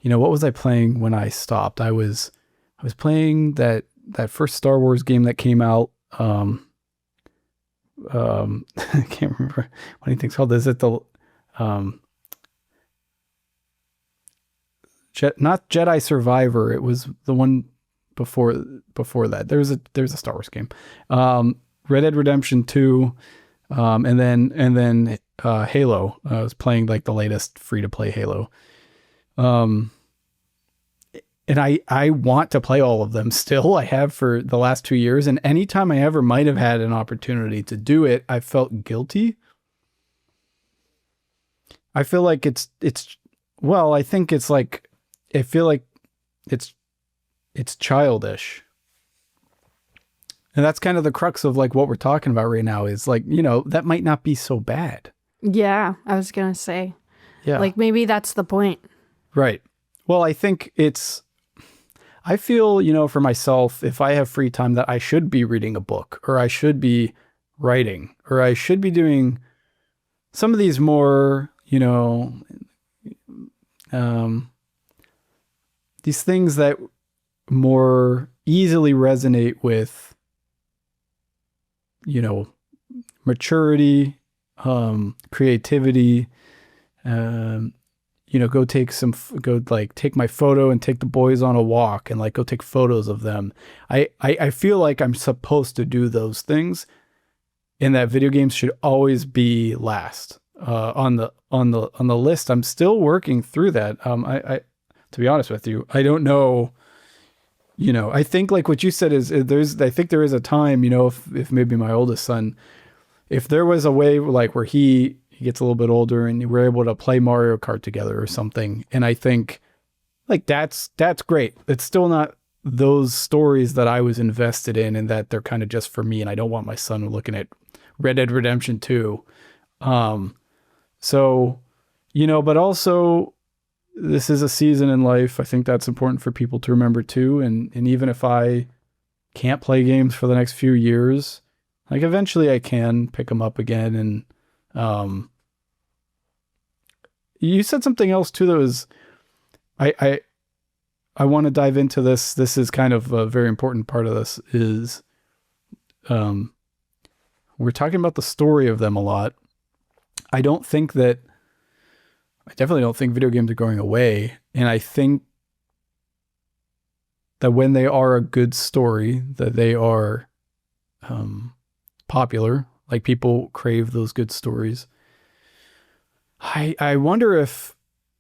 was I playing when I stopped? I was playing that first Star Wars game that came out. I can't remember what anything's called. Is it the not Jedi Survivor? It was the one before that. There's a Star Wars game. Red Dead Redemption 2, and then Halo. I was playing like the latest free-to-play Halo. And I want to play all of them still. I have for the last 2 years, and anytime I ever might have had an opportunity to do it, I felt guilty. I feel like I think it's like, I feel like it's childish. And that's kind of the crux of like what we're talking about right now, is like, that might not be so bad. Yeah, I was going to say. Yeah. Like maybe that's the point. Right. Well, I think I feel, for myself, if I have free time, that I should be reading a book, or I should be writing, or I should be doing some of these more, these things that more easily resonate with, maturity, creativity, go take my photo and take the boys on a walk and like go take photos of them. I feel like I'm supposed to do those things, and that video games should always be last on the list. I'm still working through that. I to be honest with you, I don't know. I think like what you said is I think there is a time, if maybe my oldest son, if there was a way like where he gets a little bit older and we're able to play Mario Kart together or something. And I think like that's great. It's still not those stories that I was invested in, and that they're kind of just for me, and I don't want my son looking at Red Dead Redemption 2. So, but also this is a season in life. I think that's important for people to remember too. And even if I can't play games for the next few years, like eventually I can pick them up again. And you said something else too that was, I want to dive into this. This is kind of a very important part of this is, we're talking about the story of them a lot. I definitely don't think video games are going away. And I think that when they are a good story, that they are popular, like people crave those good stories. I wonder if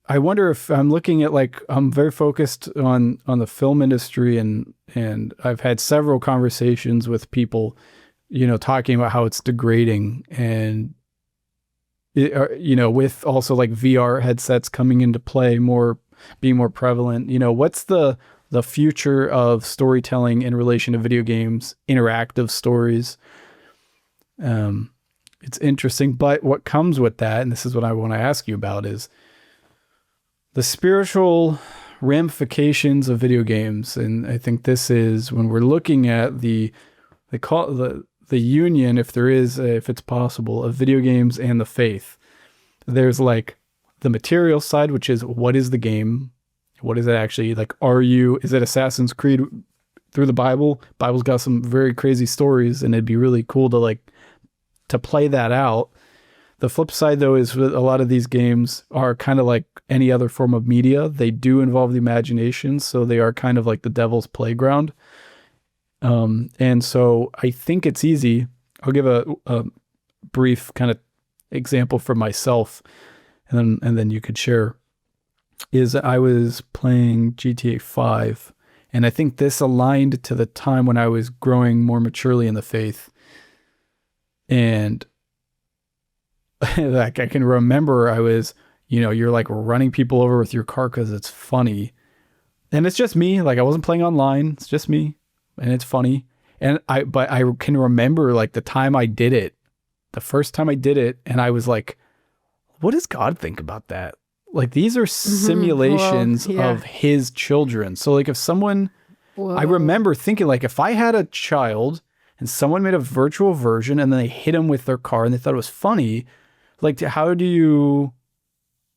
I'm looking at, like, I'm very focused on the film industry, and I've had several conversations with people, talking about how it's degrading, and with also like VR headsets coming into play, being more prevalent. What's the future of storytelling in relation to video games, interactive stories? It's interesting, but what comes with that, and this is what I want to ask you about, is the spiritual ramifications of video games. And I think this is when we're looking at the union, if it's possible, of video games and the faith. There's like the material side, which is, what is the game? What is it actually like? Is it Assassin's Creed through the Bible? Bible's got some very crazy stories, and it'd be really cool to play that out. The flip side, though, is a lot of these games are kind of like any other form of media. They do involve the imagination, so they are kind of like the devil's playground. And so I think it's easy. I'll give a brief kind of example for myself, and then you could share. Is I was playing GTA 5, and I think this aligned to the time when I was growing more maturely in the faith. And like I can remember I was, you're like running people over with your car because it's funny. And it's just me. Like, I wasn't playing online. It's just me. And it's funny. But I can remember like the time I did it, the first time I did it. And I was like, what does God think about that? Like, these are simulations of his children. So like if someone, I remember thinking, like, if I had a child and someone made a virtual version and then they hit him with their car and they thought it was funny, like, how do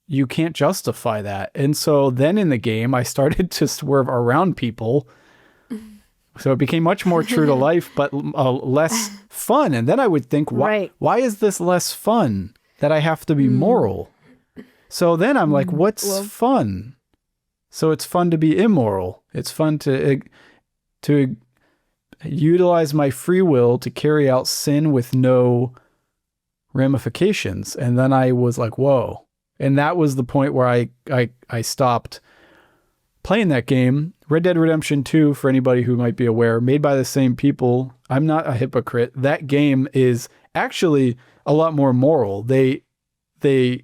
you can't justify that. And so then in the game, I started to swerve around people. So it became much more true to life, but less fun. And then I would think, why is this less fun that I have to be moral? So then I'm like, what's fun? So it's fun to be immoral. It's fun to utilize my free will to carry out sin with no ramifications. And then I was like, whoa. And that was the point where I stopped playing that game. Red Dead Redemption 2, for anybody who might be aware, made by the same people. I'm not a hypocrite. That game is actually a lot more moral. They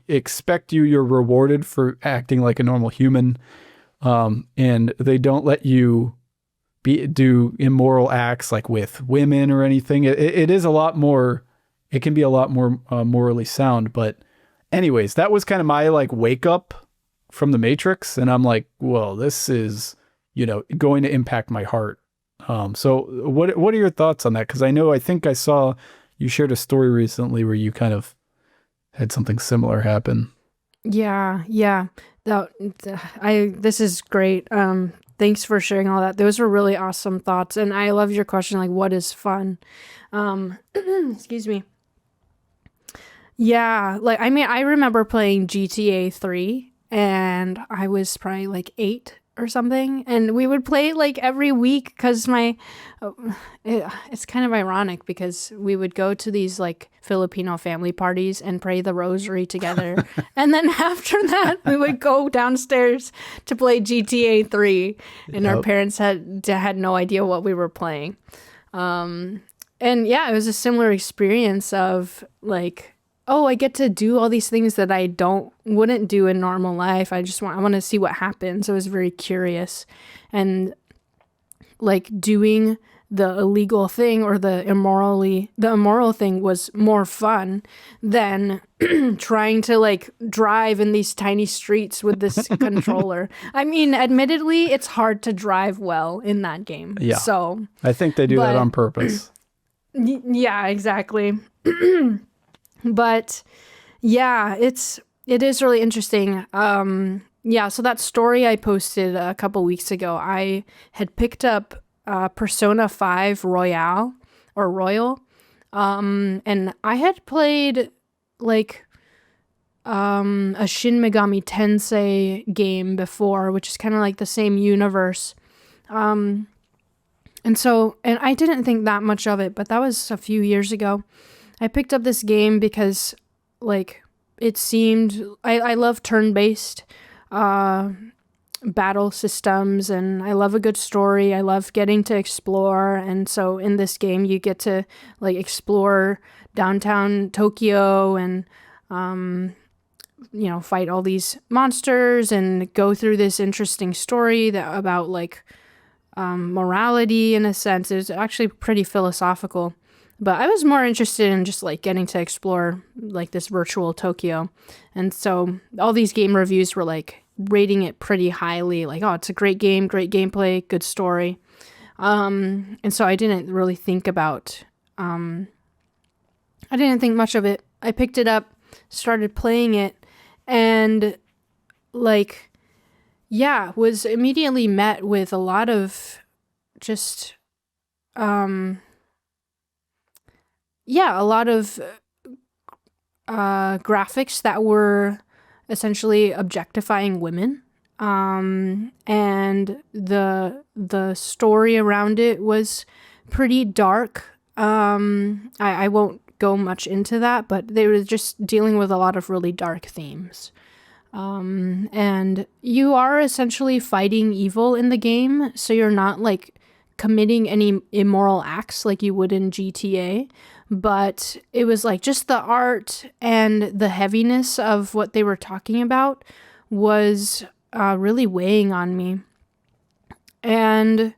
expect you're rewarded for acting like a normal human. And they don't let you do immoral acts like with women or anything. It is a lot more, it can be a lot more morally sound. But anyways, that was kind of my like wake up from the Matrix. And I'm like, well, this is, going to impact my heart. So what are your thoughts on that? Because I think I saw you shared a story recently where you kind of had something similar happen. Yeah. This is great. Thanks for sharing all that. Those were really awesome thoughts. And I love your question, like, what is fun? Excuse me. Yeah. Like, I remember playing GTA 3 and I was probably like 8 or something. And we would play it like every week because it's kind of ironic because we would go to these like Filipino family parties and pray the rosary together. And then after that, we would go downstairs to play GTA 3 and our parents had no idea what we were playing. And yeah, it was a similar experience of like, oh, I get to do all these things that I wouldn't do in normal life. I want to see what happens. I was very curious, and like doing the illegal thing or the immoral thing was more fun than trying to like drive in these tiny streets with this controller. I mean, admittedly, it's hard to drive well in that game. Yeah. So I think they do that on purpose. yeah, exactly. But yeah, it is really interesting. Yeah, so that story I posted a couple weeks ago, I had picked up Persona 5 Royal, and I had played like a Shin Megami Tensei game before, which is kind of like the same universe. And I didn't think that much of it, but that was a few years ago. I picked up this game because like it seemed, I love turn-based battle systems, and I love a good story. I love getting to explore, and so in this game you get to like explore downtown Tokyo and fight all these monsters and go through this interesting story about like morality in a sense. It was actually pretty philosophical, but I was more interested in just like getting to explore like this virtual Tokyo. And so all these game reviews were like rating it pretty highly, like, oh, it's a great game, great gameplay, good story. And so I didn't really think about, I didn't think much of it. I picked it up, started playing it, and like, yeah, was immediately met with a lot of just, a lot of graphics that were essentially objectifying women. And the story around it was pretty dark. I won't go much into that, but they were just dealing with a lot of really dark themes. And you are essentially fighting evil in the game, so you're not like committing any immoral acts like you would in GTA, but it was like just the art and the heaviness of what they were talking about was really weighing on me. And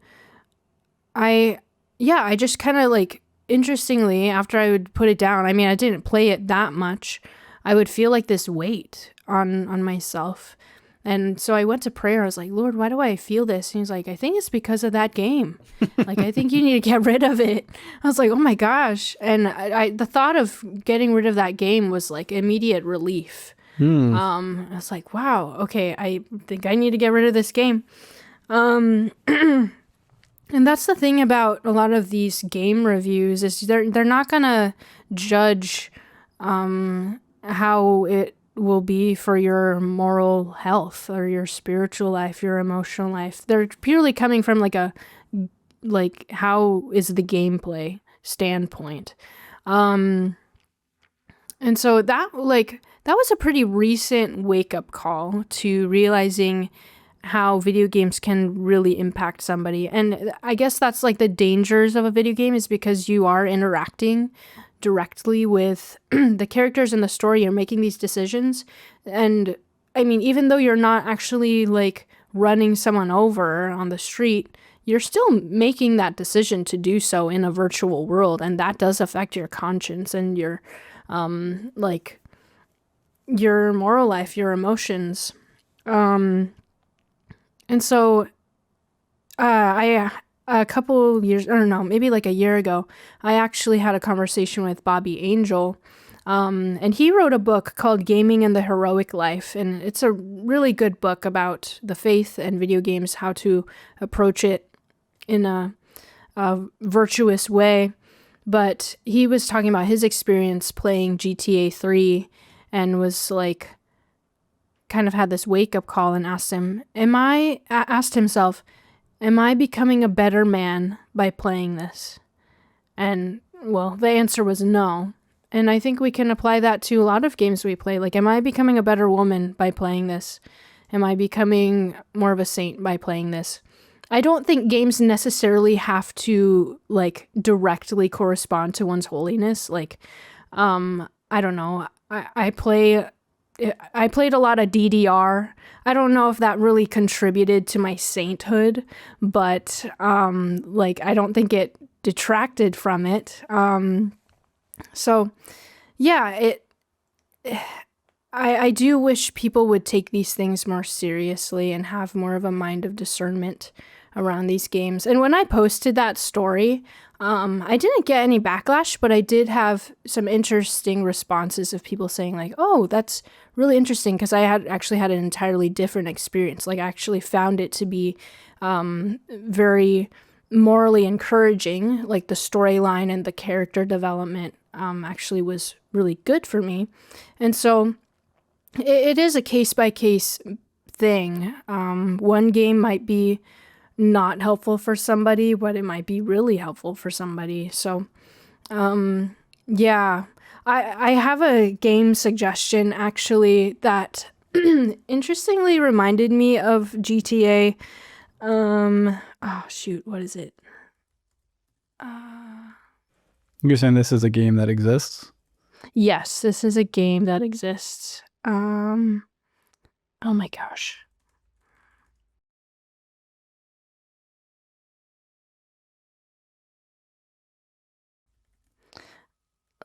I just kind of like, interestingly, after I would put it down, I mean, I didn't play it that much, I would feel like this weight on myself. And so I went to prayer. I was like, Lord, why do I feel this? And he's like, I think it's because of that game. Like, I think you need to get rid of it. I was like, oh my gosh. And the thought of getting rid of that game was like immediate relief. I was like, wow, okay, I think I need to get rid of this game. And that's the thing about a lot of these game reviews is they're not gonna judge how it will be for your moral health or your spiritual life, your emotional life. They're purely coming from like how is the gameplay standpoint. And so that was a pretty recent wake-up call to realizing how video games can really impact somebody. And I guess that's like the dangers of a video game, is because you are interacting directly with the characters in the story. You're making these decisions. And I mean, even though you're not actually like running someone over on the street, you're still making that decision to do so in a virtual world. And that does affect your conscience and your, like your moral life, your emotions. And so, a couple years, I don't know, maybe like a year ago, I actually had a conversation with Bobby Angel, and he wrote a book called Gaming and the Heroic Life, and it's a really good book about the faith and video games, how to approach it in a virtuous way. But he was talking about his experience playing GTA 3 and was like, kind of had this wake-up call and asked himself, am I becoming a better man by playing this? And, well, the answer was no. And I think we can apply that to a lot of games we play. Like, am I becoming a better woman by playing this? Am I becoming more of a saint by playing this? I don't think games necessarily have to, like, directly correspond to one's holiness. Like, I don't know. I played a lot of DDR. I don't know if that really contributed to my sainthood, but like I don't think it detracted from it. So yeah, I do wish people would take these things more seriously and have more of a mind of discernment around these games. And when I posted that story, I didn't get any backlash, but I did have some interesting responses of people saying like, oh, that's really interesting, because I had actually had an entirely different experience. Like I actually found it to be very morally encouraging. Like the storyline and the character development actually was really good for me. And so it is a case-by-case thing. One game might be not helpful for somebody, but it might be really helpful for somebody. So, yeah, I have a game suggestion actually that interestingly reminded me of GTA. Oh shoot, what is it? You're saying this is a game that exists? Yes, this is a game that exists. Oh my gosh.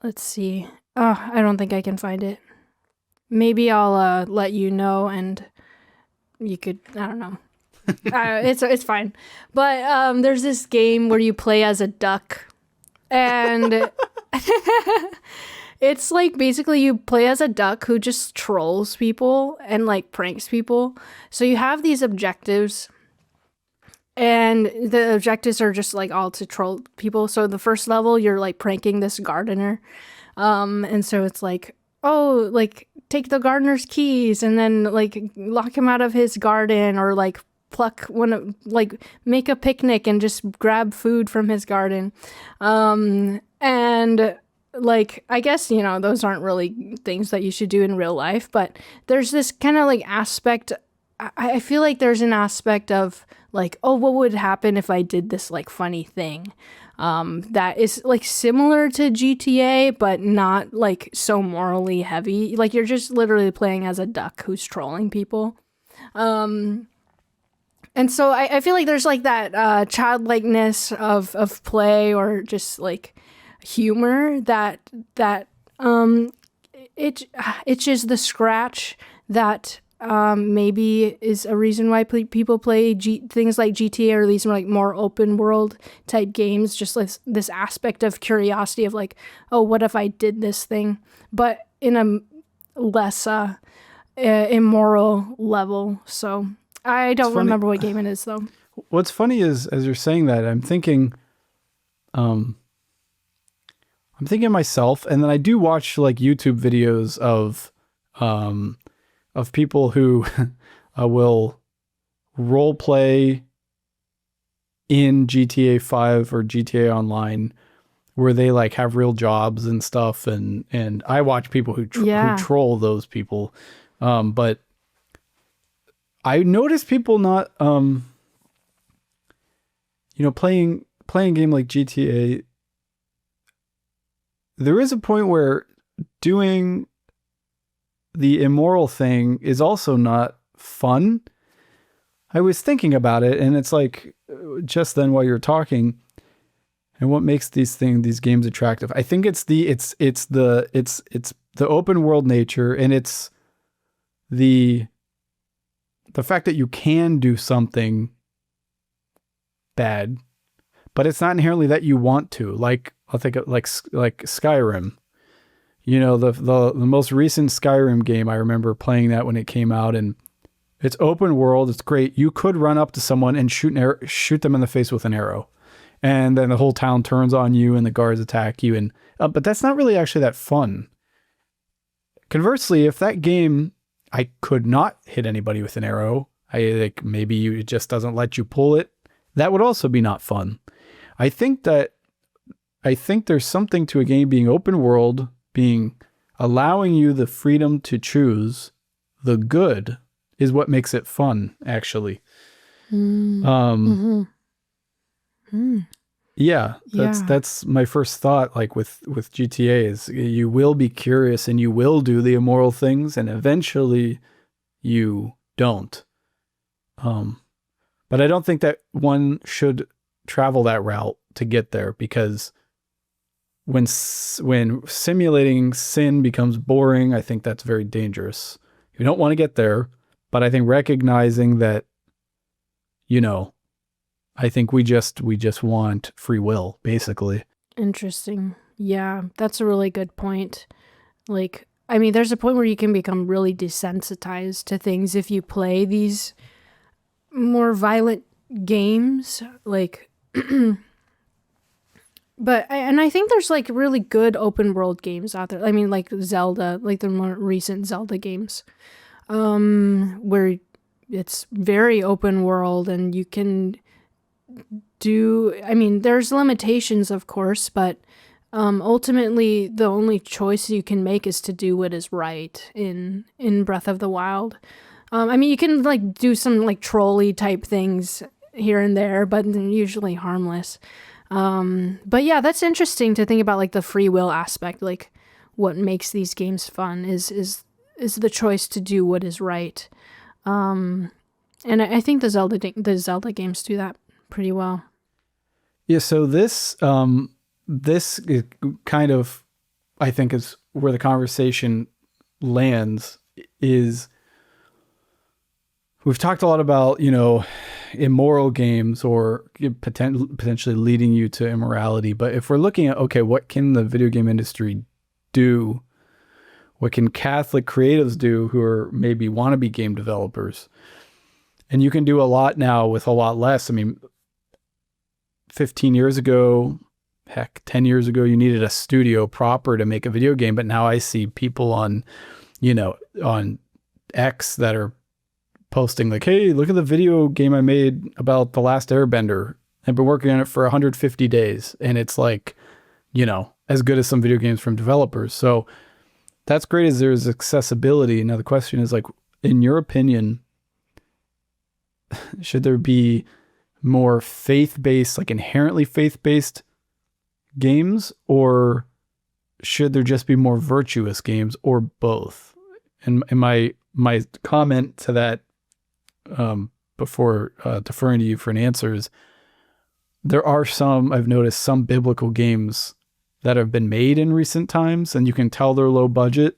Let's see. Oh, I don't think I can find it. Maybe I'll let you know, and you could, I don't know. It's fine. But there's this game where you play as a duck, and it's like basically you play as a duck who just trolls people and like pranks people. So you have these objectives, and the objectives are just like all to troll people. So the first level, you're like pranking this gardener. And so it's like, oh, like take the gardener's keys and then like lock him out of his garden, or like like make a picnic and just grab food from his garden. And like, I guess, you know, those aren't really things that you should do in real life, but there's this kind of like aspect. I feel like there's an aspect of like, oh, what would happen if I did this like funny thing? That is like similar to GTA, but not like so morally heavy. Like you're just literally playing as a duck who's trolling people. And so I feel like there's like that childlikeness of play, or just like humor that it itches the scratch that maybe is a reason why people play things like GTA, or these like more open world type games. Just like this aspect of curiosity of like, oh, what if I did this thing, but in a less immoral level. So I don't remember what game it is though. What's funny is, as you're saying that, I'm thinking myself, and then I do watch like YouTube videos of people who will role play in GTA 5 or GTA Online, where they like have real jobs and stuff, and I watch people who troll those people, but I notice people not playing a game like GTA. There is a point where doing the immoral thing is also not fun. I was thinking about it, and it's like, just then while you're talking, and what makes these games attractive, I think it's the open world nature, and it's the fact that you can do something bad, but it's not inherently that you want to. Like, I'll think of like Skyrim. You know, the most recent Skyrim game, I remember playing that when it came out, and it's open world. It's great. You could run up to someone and shoot them in the face with an arrow, and then the whole town turns on you and the guards attack you. And but that's not really actually that fun. Conversely, if that game, I could not hit anybody with an arrow, maybe it just doesn't let you pull it, that would also be not fun. I think there's something to a game being open world, allowing you the freedom to choose the good, is what makes it fun, actually. Yeah, Yeah. that's my first thought. Like with GTA, is you will be curious and you will do the immoral things, and eventually you don't. But I don't think that one should travel that route to get there, because when simulating sin becomes boring, I think that's very dangerous. You don't want to get there, but I think recognizing that, I think we just want free will, basically. Interesting. Yeah, that's a really good point. Like, I mean, there's a point where you can become really desensitized to things if you play these more violent games. Like, and I think there's like really good open world games out there. I mean, like Zelda, like the more recent Zelda games, where it's very open world and you can I mean, there's limitations, of course, but ultimately the only choice you can make is to do what is right in Breath of the Wild. I mean, you can like do some like trolley type things here and there, but usually harmless. But yeah, that's interesting to think about, like the free will aspect. Like what makes these games fun is the choice to do what is right. And I think the Zelda games do that pretty well. Yeah, so this is kind of, I think, is where the conversation lands. Is we've talked a lot about, immoral games or potentially leading you to immorality. But if we're looking at, okay, what can the video game industry do? What can Catholic creatives do who are maybe wannabe game developers? And you can do a lot now with a lot less. I mean, 15 years ago, heck, 10 years ago, you needed a studio proper to make a video game. But now I see people on X that are posting like, hey, look at the video game I made about The Last Airbender. I've been working on it for 150 days. And it's like, as good as some video games from developers. So that's great as there's accessibility. Now the question is, like, in your opinion, should there be more faith-based, like inherently faith-based games, or should there just be more virtuous games, or both? And my comment to that, before deferring to you for an answer, is there are I've noticed some biblical games that have been made in recent times, and you can tell they're low budget.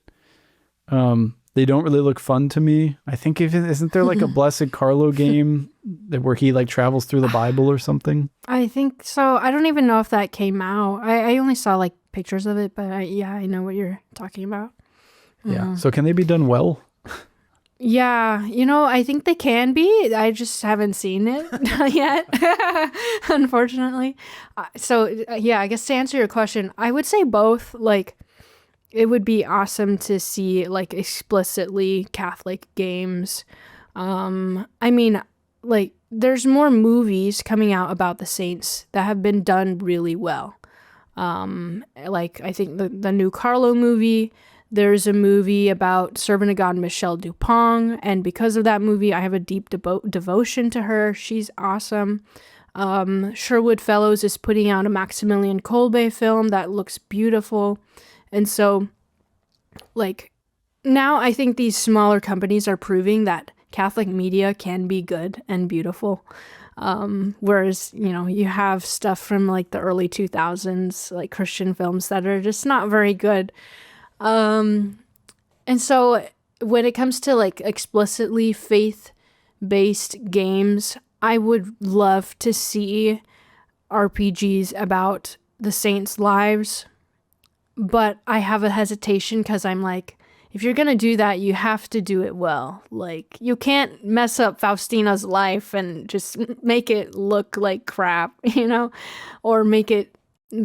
They don't really look fun to me. I think isn't there like a Blessed Carlo game where he like travels through the Bible or something? I think so. I don't even know if that came out. I only saw like pictures of it, but I know what you're talking about. Yeah. So can they be done well? Yeah, I think they can be. I just haven't seen it yet, unfortunately. Yeah, I guess to answer your question, I would say both. Like, it would be awesome to see like explicitly Catholic games. I mean, like, there's more movies coming out about the saints that have been done really well. Like, I think the new Carlo movie. There's a movie about servant of God Michelle Dupont, and because of that movie, I have a deep devotion to her. She's awesome. Sherwood Fellows is putting out a Maximilian Kolbe film that looks beautiful. And so, like, now I think these smaller companies are proving that Catholic media can be good and beautiful. Whereas, you have stuff from like the early 2000s, like Christian films that are just not very good. And so when it comes to like explicitly faith-based games, I would love to see RPGs about the saints' lives, but I have a hesitation because I'm like, if you're going to do that, you have to do it well. Like, you can't mess up Faustina's life and just make it look like crap, or make it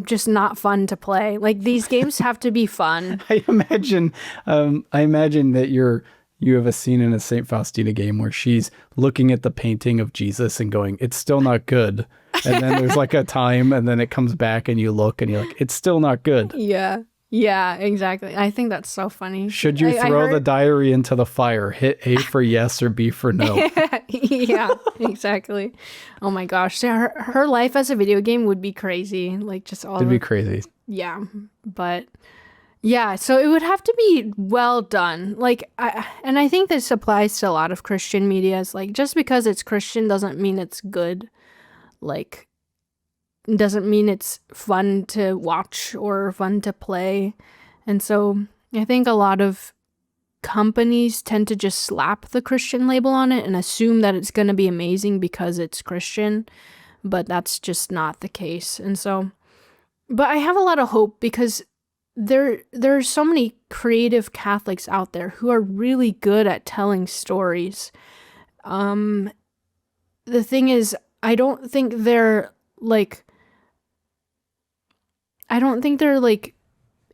just not fun to play. Like, these games have to be fun. I imagine that you have a scene in a Saint Faustina game where she's looking at the painting of Jesus and going, it's still not good. And then there's like a time, and then it comes back and you look and you're like, it's still not good. Yeah. Yeah, exactly. I think that's so funny. Should you throw the diary into the fire? Hit A for yes or B for no. Yeah, exactly. Oh my gosh. So her life as a video game would be crazy. Like just all It'd be crazy. Yeah. But yeah, so it would have to be well done. Like and I think this applies to a lot of Christian media. It's like just because it's Christian doesn't mean it's good. Like doesn't mean it's fun to watch or fun to play. And so I think a lot of companies tend to just slap the Christian label on it and assume that it's going to be amazing because it's Christian, but that's just not the case. And so, but I have a lot of hope because there's so many creative Catholics out there who are really good at telling stories. The thing is, I don't think they're like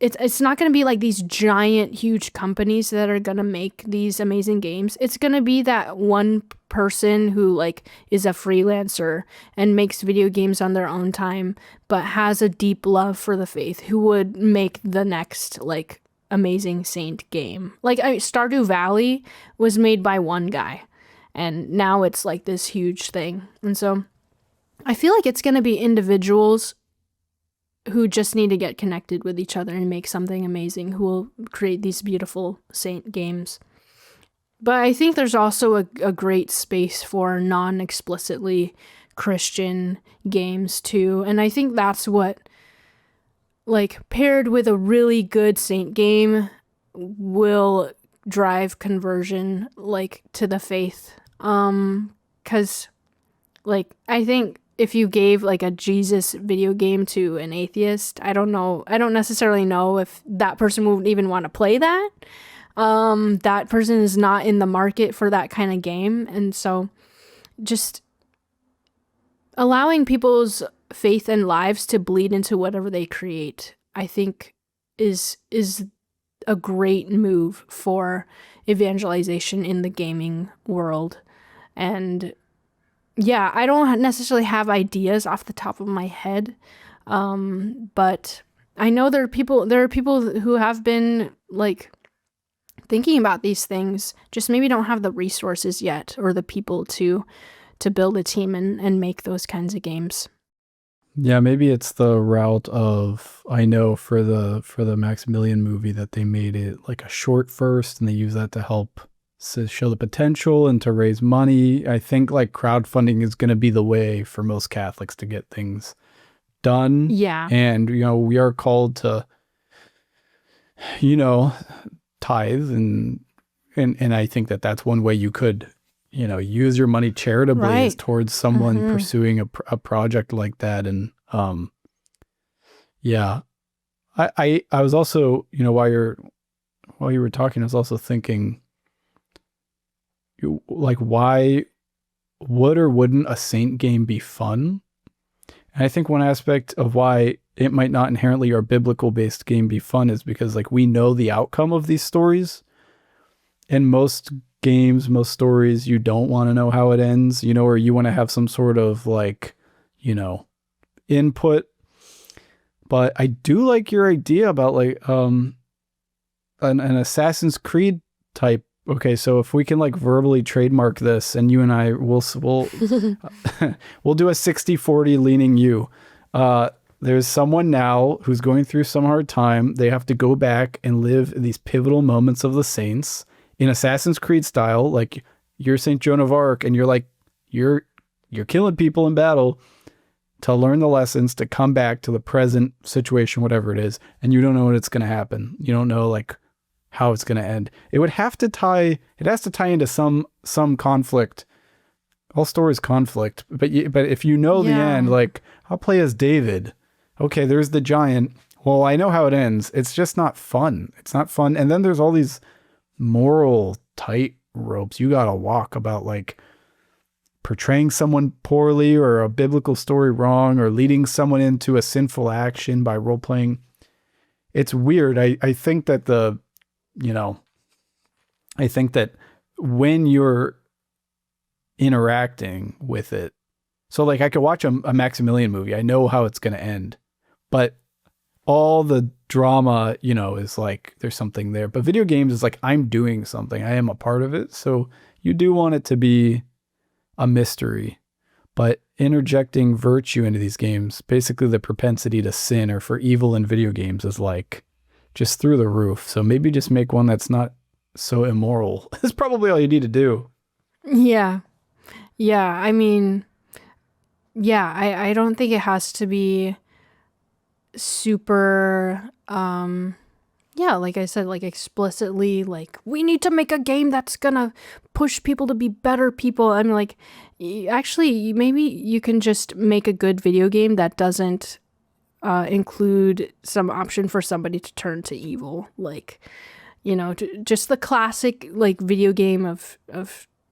it's not going to be like these giant, huge companies that are going to make these amazing games. It's going to be that one person who like is a freelancer and makes video games on their own time, but has a deep love for the faith, who would make the next like amazing saint game. Like Stardew Valley was made by one guy, and now it's like this huge thing. And so I feel like it's going to be individuals who just need to get connected with each other and make something amazing, who will create these beautiful saint games. But I think there's also a great space for non-explicitly Christian games too. And I think that's what, like, paired with a really good saint game will drive conversion, like, to the faith. 'Cause, like, I think if you gave like a Jesus video game to an atheist, I don't necessarily know if that person would even want to play that. That person is not in the market for that kind of game. And so just allowing people's faith and lives to bleed into whatever they create, I think is a great move for evangelization in the gaming world. And yeah, I don't necessarily have ideas off the top of my head, but I know there are people who have been like thinking about these things, just maybe don't have the resources yet or the people to build a team and make those kinds of games. Yeah, maybe it's the route of, I know for the Maximilian movie that they made it like a short first, and they use that to help to show the potential and to raise money. I think like crowdfunding is going to be the way for most Catholics to get things done. Yeah. And, we are called to, tithe. And I think that that's one way you could, use your money charitably, right, is towards someone pursuing a project like that. And, yeah, I was also, while you were talking, I was also thinking, like, why would or wouldn't a saint game be fun? And I think one aspect of why it might not inherently our biblical based game be fun is because like we know the outcome of these stories. And most games, most stories, you don't want to know how it ends, or you want to have some sort of like, input. But I do like your idea about like an Assassin's Creed type. Okay, so if we can like verbally trademark this, and you and I will we'll do a 60-40 leaning you. There's someone now who's going through some hard time. They have to go back and live these pivotal moments of the saints in Assassin's Creed style. Like you're Saint Joan of Arc, and you're like you're killing people in battle to learn the lessons, to come back to the present situation, whatever it is, and you don't know when it's going to happen. You don't know like how it's going to end. It has to tie into some conflict. All stories conflict, but if you know the end, like I'll play as David. Okay, there's the giant. Well, I know how it ends. It's just not fun. It's not fun. And then there's all these moral tight ropes you got to walk about, like portraying someone poorly or a biblical story wrong or leading someone into a sinful action by role playing. It's weird. I think that I think that when you're interacting with it, so like I could watch a Maximilian movie, I know how it's going to end, but all the drama, you know, is like there's something there. But video games is like I'm doing something. I am a part of it. So you do want it to be a mystery. But interjecting virtue into these games, basically the propensity to sin or for evil in video games is like just through the roof. So maybe just make one that's not so immoral. That's probably all you need to do. Yeah. Yeah. I mean, yeah, I don't think it has to be super, yeah, like I said, like explicitly, like we need to make a game that's gonna push people to be better people. I mean, like, actually, maybe you can just make a good video game that doesn't include some option for somebody to turn to evil, like, you know, just the classic like video game of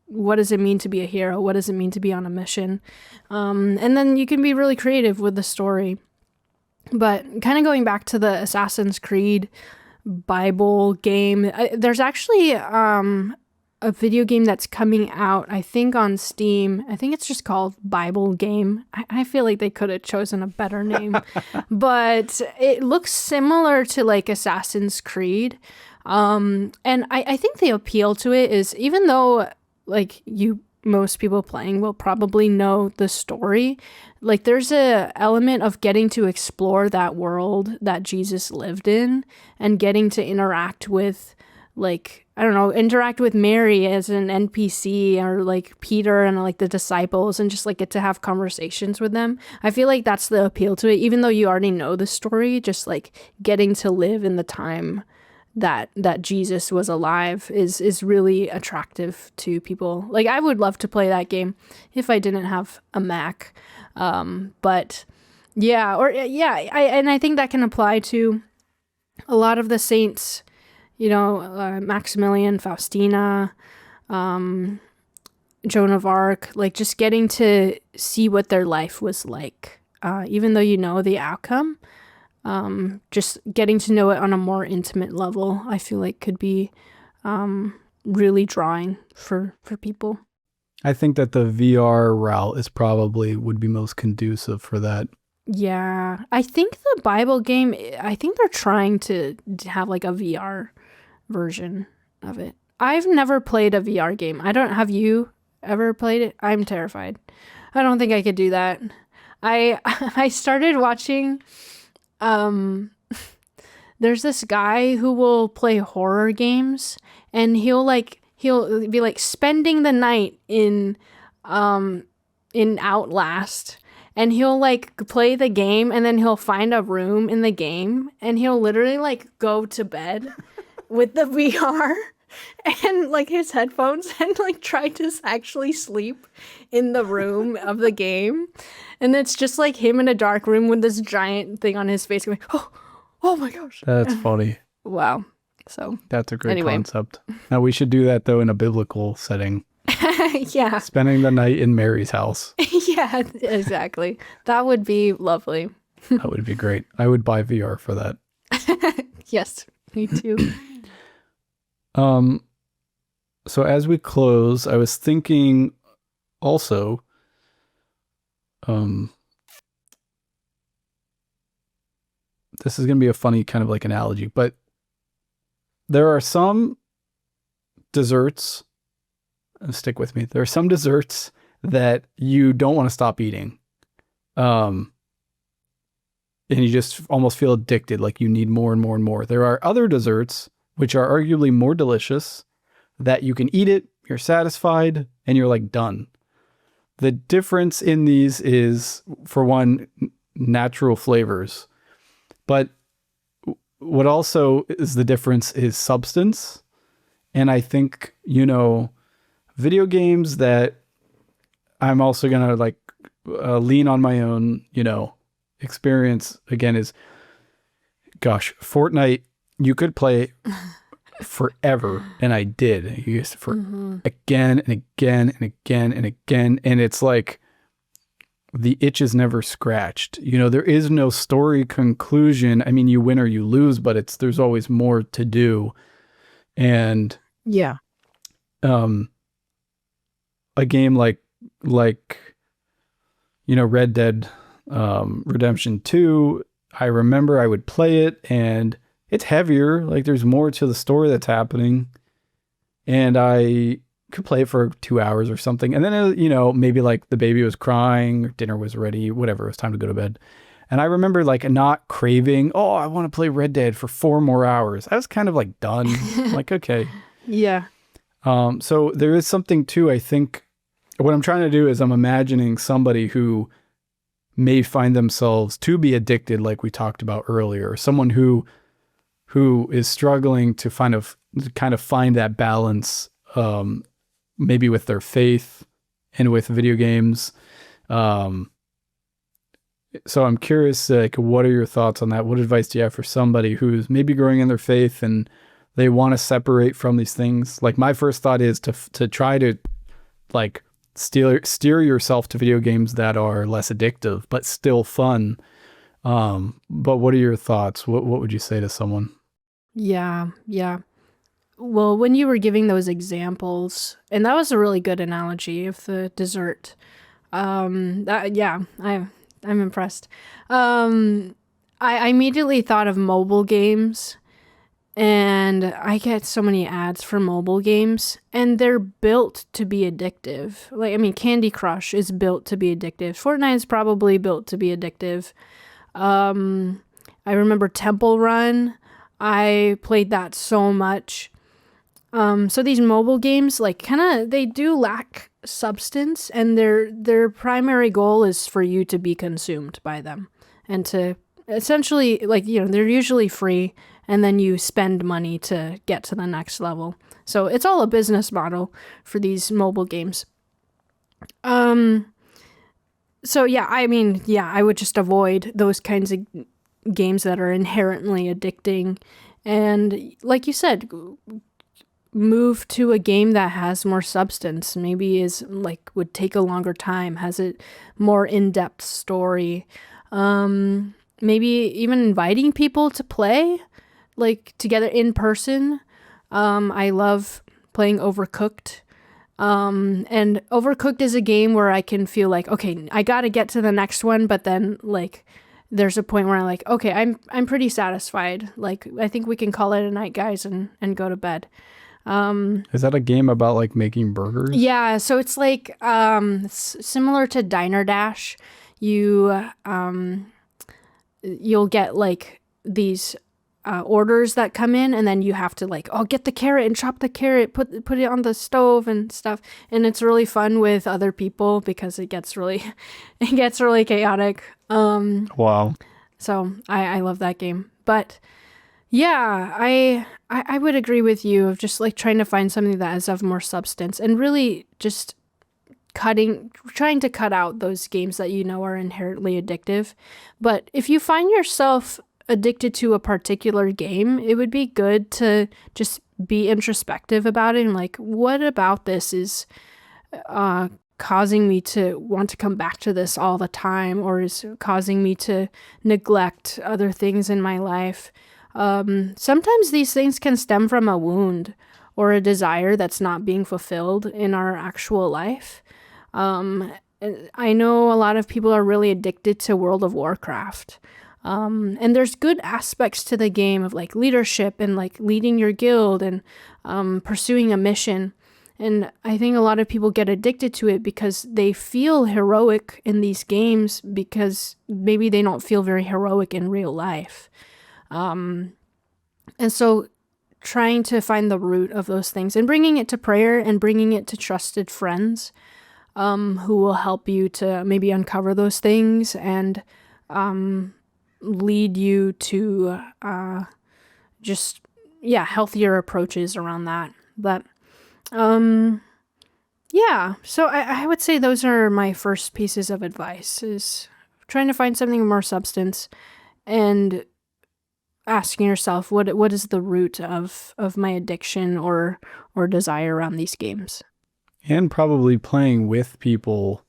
what does it mean to be a hero? What does it mean to be on a mission? And then you can be really creative with the story. But kind of going back to the Assassin's Creed Bible game, there's actually a video game that's coming out, I think, on Steam. I think it's just called Bible Game. I feel like they could have chosen a better name. But it looks similar to like Assassin's Creed. And I think the appeal to it is, even though like most people playing will probably know the story, like there's a element of getting to explore that world that Jesus lived in and getting to interact with, like, I don't know, interact with Mary as an NPC, or like Peter and like the disciples, and just like get to have conversations with them. I feel like that's the appeal to it, even though you already know the story. Just like getting to live in the time that Jesus was alive is really attractive to people. Like, I would love to play that game if I didn't have a Mac. But yeah, I think that can apply to a lot of the saints, you know, Maximilian, Faustina, Joan of Arc, like just getting to see what their life was like, even though you know the outcome. Just getting to know it on a more intimate level, I feel like could be really drawing for people. I think that the VR route would be most conducive for that. Yeah, I think the Bible game, I think they're trying to have like a VR version of it. I've never played a VR game. Have you ever played it? I'm terrified. I don't think I could do that. I started watching, there's this guy who will play horror games, and he'll be like spending the night in Outlast, and he'll like play the game, and then he'll find a room in the game, and he'll literally like go to bed with the VR and like his headphones and like try to actually sleep in the room of the game. And it's just like him in a dark room with this giant thing on his face going, oh my gosh. That's funny. Wow. So that's a great concept. Now we should do that though in a biblical setting. Yeah. Spending the night in Mary's house. Yeah, exactly. That would be lovely. That would be great. I would buy VR for that. Yes, me too. So as we close, I was thinking also, this is going to be a funny kind of like analogy, but there are some desserts, stick with me. There are some desserts that you don't want to stop eating. And you just almost feel addicted, like you need more and more and more. There are other desserts which are arguably more delicious, that you can eat it, you're satisfied, and you're like done. The difference in these is, for one, natural flavors. But what also is the difference is substance. And I think, you know, video games that I'm also going to like lean on my own, you know, experience again is, gosh, Fortnite, you could play forever, and I did. You used for again and again and again and again, and it's like the itch is never scratched. You know, there is no story conclusion. I mean, you win or you lose, but there's always more to do. And yeah, a game like you know, Red Dead Redemption 2 I remember I would play it, and it's heavier. Like, there's more to the story that's happening. And I could play it for 2 hours or something. And then, maybe like the baby was crying, or dinner was ready, whatever. It was time to go to bed. And I remember like not craving, oh, I want to play Red Dead for 4 more hours. I was kind of like done. Like, okay. Yeah. So there is something too, I think what I'm trying to do is I'm imagining somebody who may find themselves to be addicted, like we talked about earlier, someone who is struggling to kind of find that balance, maybe with their faith and with video games. So I'm curious, like, what are your thoughts on that? What advice do you have for somebody who's maybe growing in their faith and they want to separate from these things? Like, my first thought is to try to like steer yourself to video games that are less addictive but still fun. But what are your thoughts? What would you say to someone? Yeah. Well, when you were giving those examples, and that was a really good analogy of the dessert. I'm impressed. I immediately thought of mobile games, and I get so many ads for mobile games, and they're built to be addictive. Like, I mean, Candy Crush is built to be addictive. Fortnite is probably built to be addictive. I remember Temple Run. I played that so much. So these mobile games, like, they do lack substance, and their primary goal is for you to be consumed by them, and to essentially, like, they're usually free, and then you spend money to get to the next level. So it's all a business model for these mobile games. So yeah, I would just avoid those kinds of games that are inherently addicting, and like you said, move to a game that has more substance, maybe would take a longer time, has a more in-depth story. Maybe even inviting people to play, like, together in person. I love playing Overcooked. And Overcooked is a game where I can feel like, okay, I gotta get to the next one, but then, like, there's a point where I'm like, okay, I'm pretty satisfied. Like, I think we can call it a night, guys, and go to bed. Is that a game about like making burgers? Yeah, so it's like similar to Diner Dash. You'll get like these orders that come in, and then you have to like, get the carrot and chop the carrot, put it on the stove and stuff. And it's really fun with other people because it gets really chaotic. Wow. So I love that game. But yeah, I would agree with you of just like trying to find something that is of more substance, and really just trying to cut out those games that are inherently addictive. But if you find yourself addicted to a particular game, it would be good to just be introspective about it and like, what about this is causing me to want to come back to this all the time, or is causing me to neglect other things in my life. Sometimes these things can stem from a wound or a desire that's not being fulfilled in our actual life. I know a lot of people are really addicted to World of Warcraft. And there's good aspects to the game of like leadership and like leading your guild and pursuing a mission. And I think a lot of people get addicted to it because they feel heroic in these games, because maybe they don't feel very heroic in real life. And so trying to find the root of those things and bringing it to prayer and bringing it to trusted friends who will help you to maybe uncover those things and lead you to healthier approaches around that. But so I would say those are my first pieces of advice, is trying to find something more substance and asking yourself, what is the root of my addiction or desire around these games? And probably playing with people,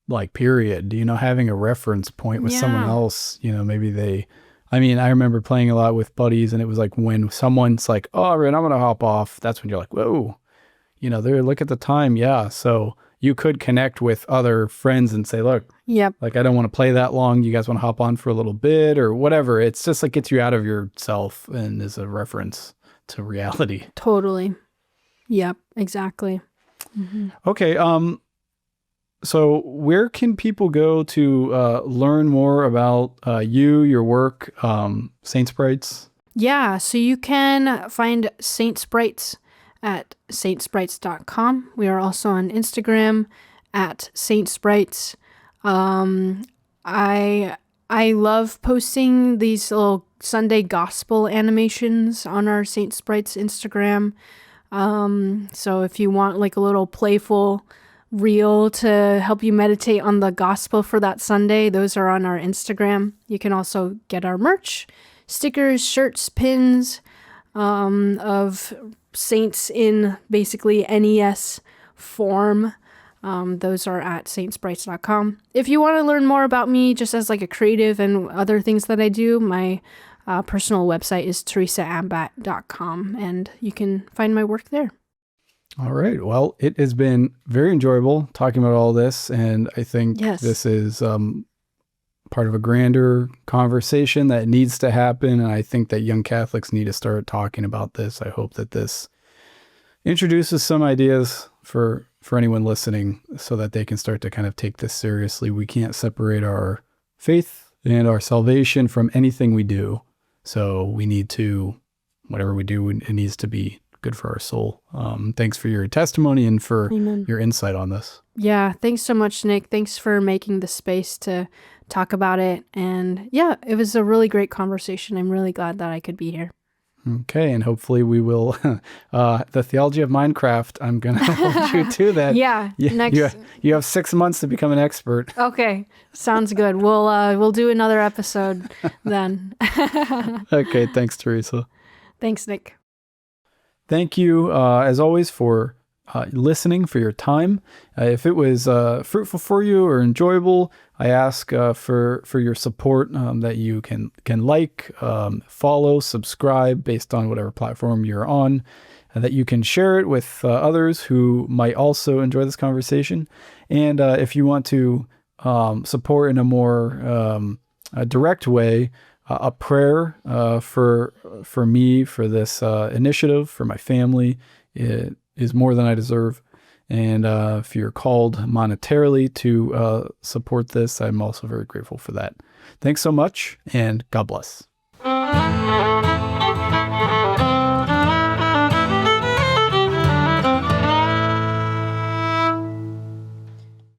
like, period, having a reference point with someone else, maybe I remember playing a lot with buddies, and it was like when someone's like, oh, all right, I'm going to hop off. That's when you're like, whoa, look at the time. Yeah. So you could connect with other friends and say, look, Yep. like, I don't want to play that long. You guys want to hop on for a little bit or whatever. It's just like gets you out of yourself and is a reference to reality. Totally. Yep. Exactly. Okay. So where can people go to learn more about you, your work, Saint Sprites? Yeah. So you can find Saint Sprites at saintsprites.com. We are also on Instagram at Saint Sprites. I love posting these little Sunday gospel animations on our Saint Sprites Instagram. So if you want like a little playful reel to help you meditate on the gospel for that Sunday, those are on our Instagram. You can also get our merch, stickers, shirts, pins, of saints in basically NES form. Those are at saintsprites.com. If you want to learn more about me just as like a creative and other things that I do, my personal website is teresaambat.com, and you can find my work there. All right. Well, it has been very enjoyable talking about all this, and I think this is part of a grander conversation that needs to happen, and I think that young Catholics need to start talking about this. I hope that this introduces some ideas for anyone listening so that they can start to kind of take this seriously. We can't separate our faith and our salvation from anything we do. So we need to, whatever we do, it needs to be good for our soul. Thanks for your testimony and for your insight on this. Yeah, thanks so much, Nick. Thanks for making the space to talk about it. And yeah, it was a really great conversation. I'm really glad that I could be here. Okay, and hopefully we will, the theology of Minecraft, I'm going to hold you to that. Yeah, next. You have 6 months to become an expert. Okay, sounds good. We'll do another episode then. Okay, thanks, Teresa. Thanks, Nick. Thank you, as always, for listening, for your time. If it was fruitful for you or enjoyable, I ask for your support, that you can like, follow, subscribe based on whatever platform you're on, and that you can share it with others who might also enjoy this conversation. And if you want to support in a more direct way, a prayer for me, for this initiative, for my family, it is more than I deserve. And if you're called monetarily to support this, I'm also very grateful for that. Thanks so much, and God bless.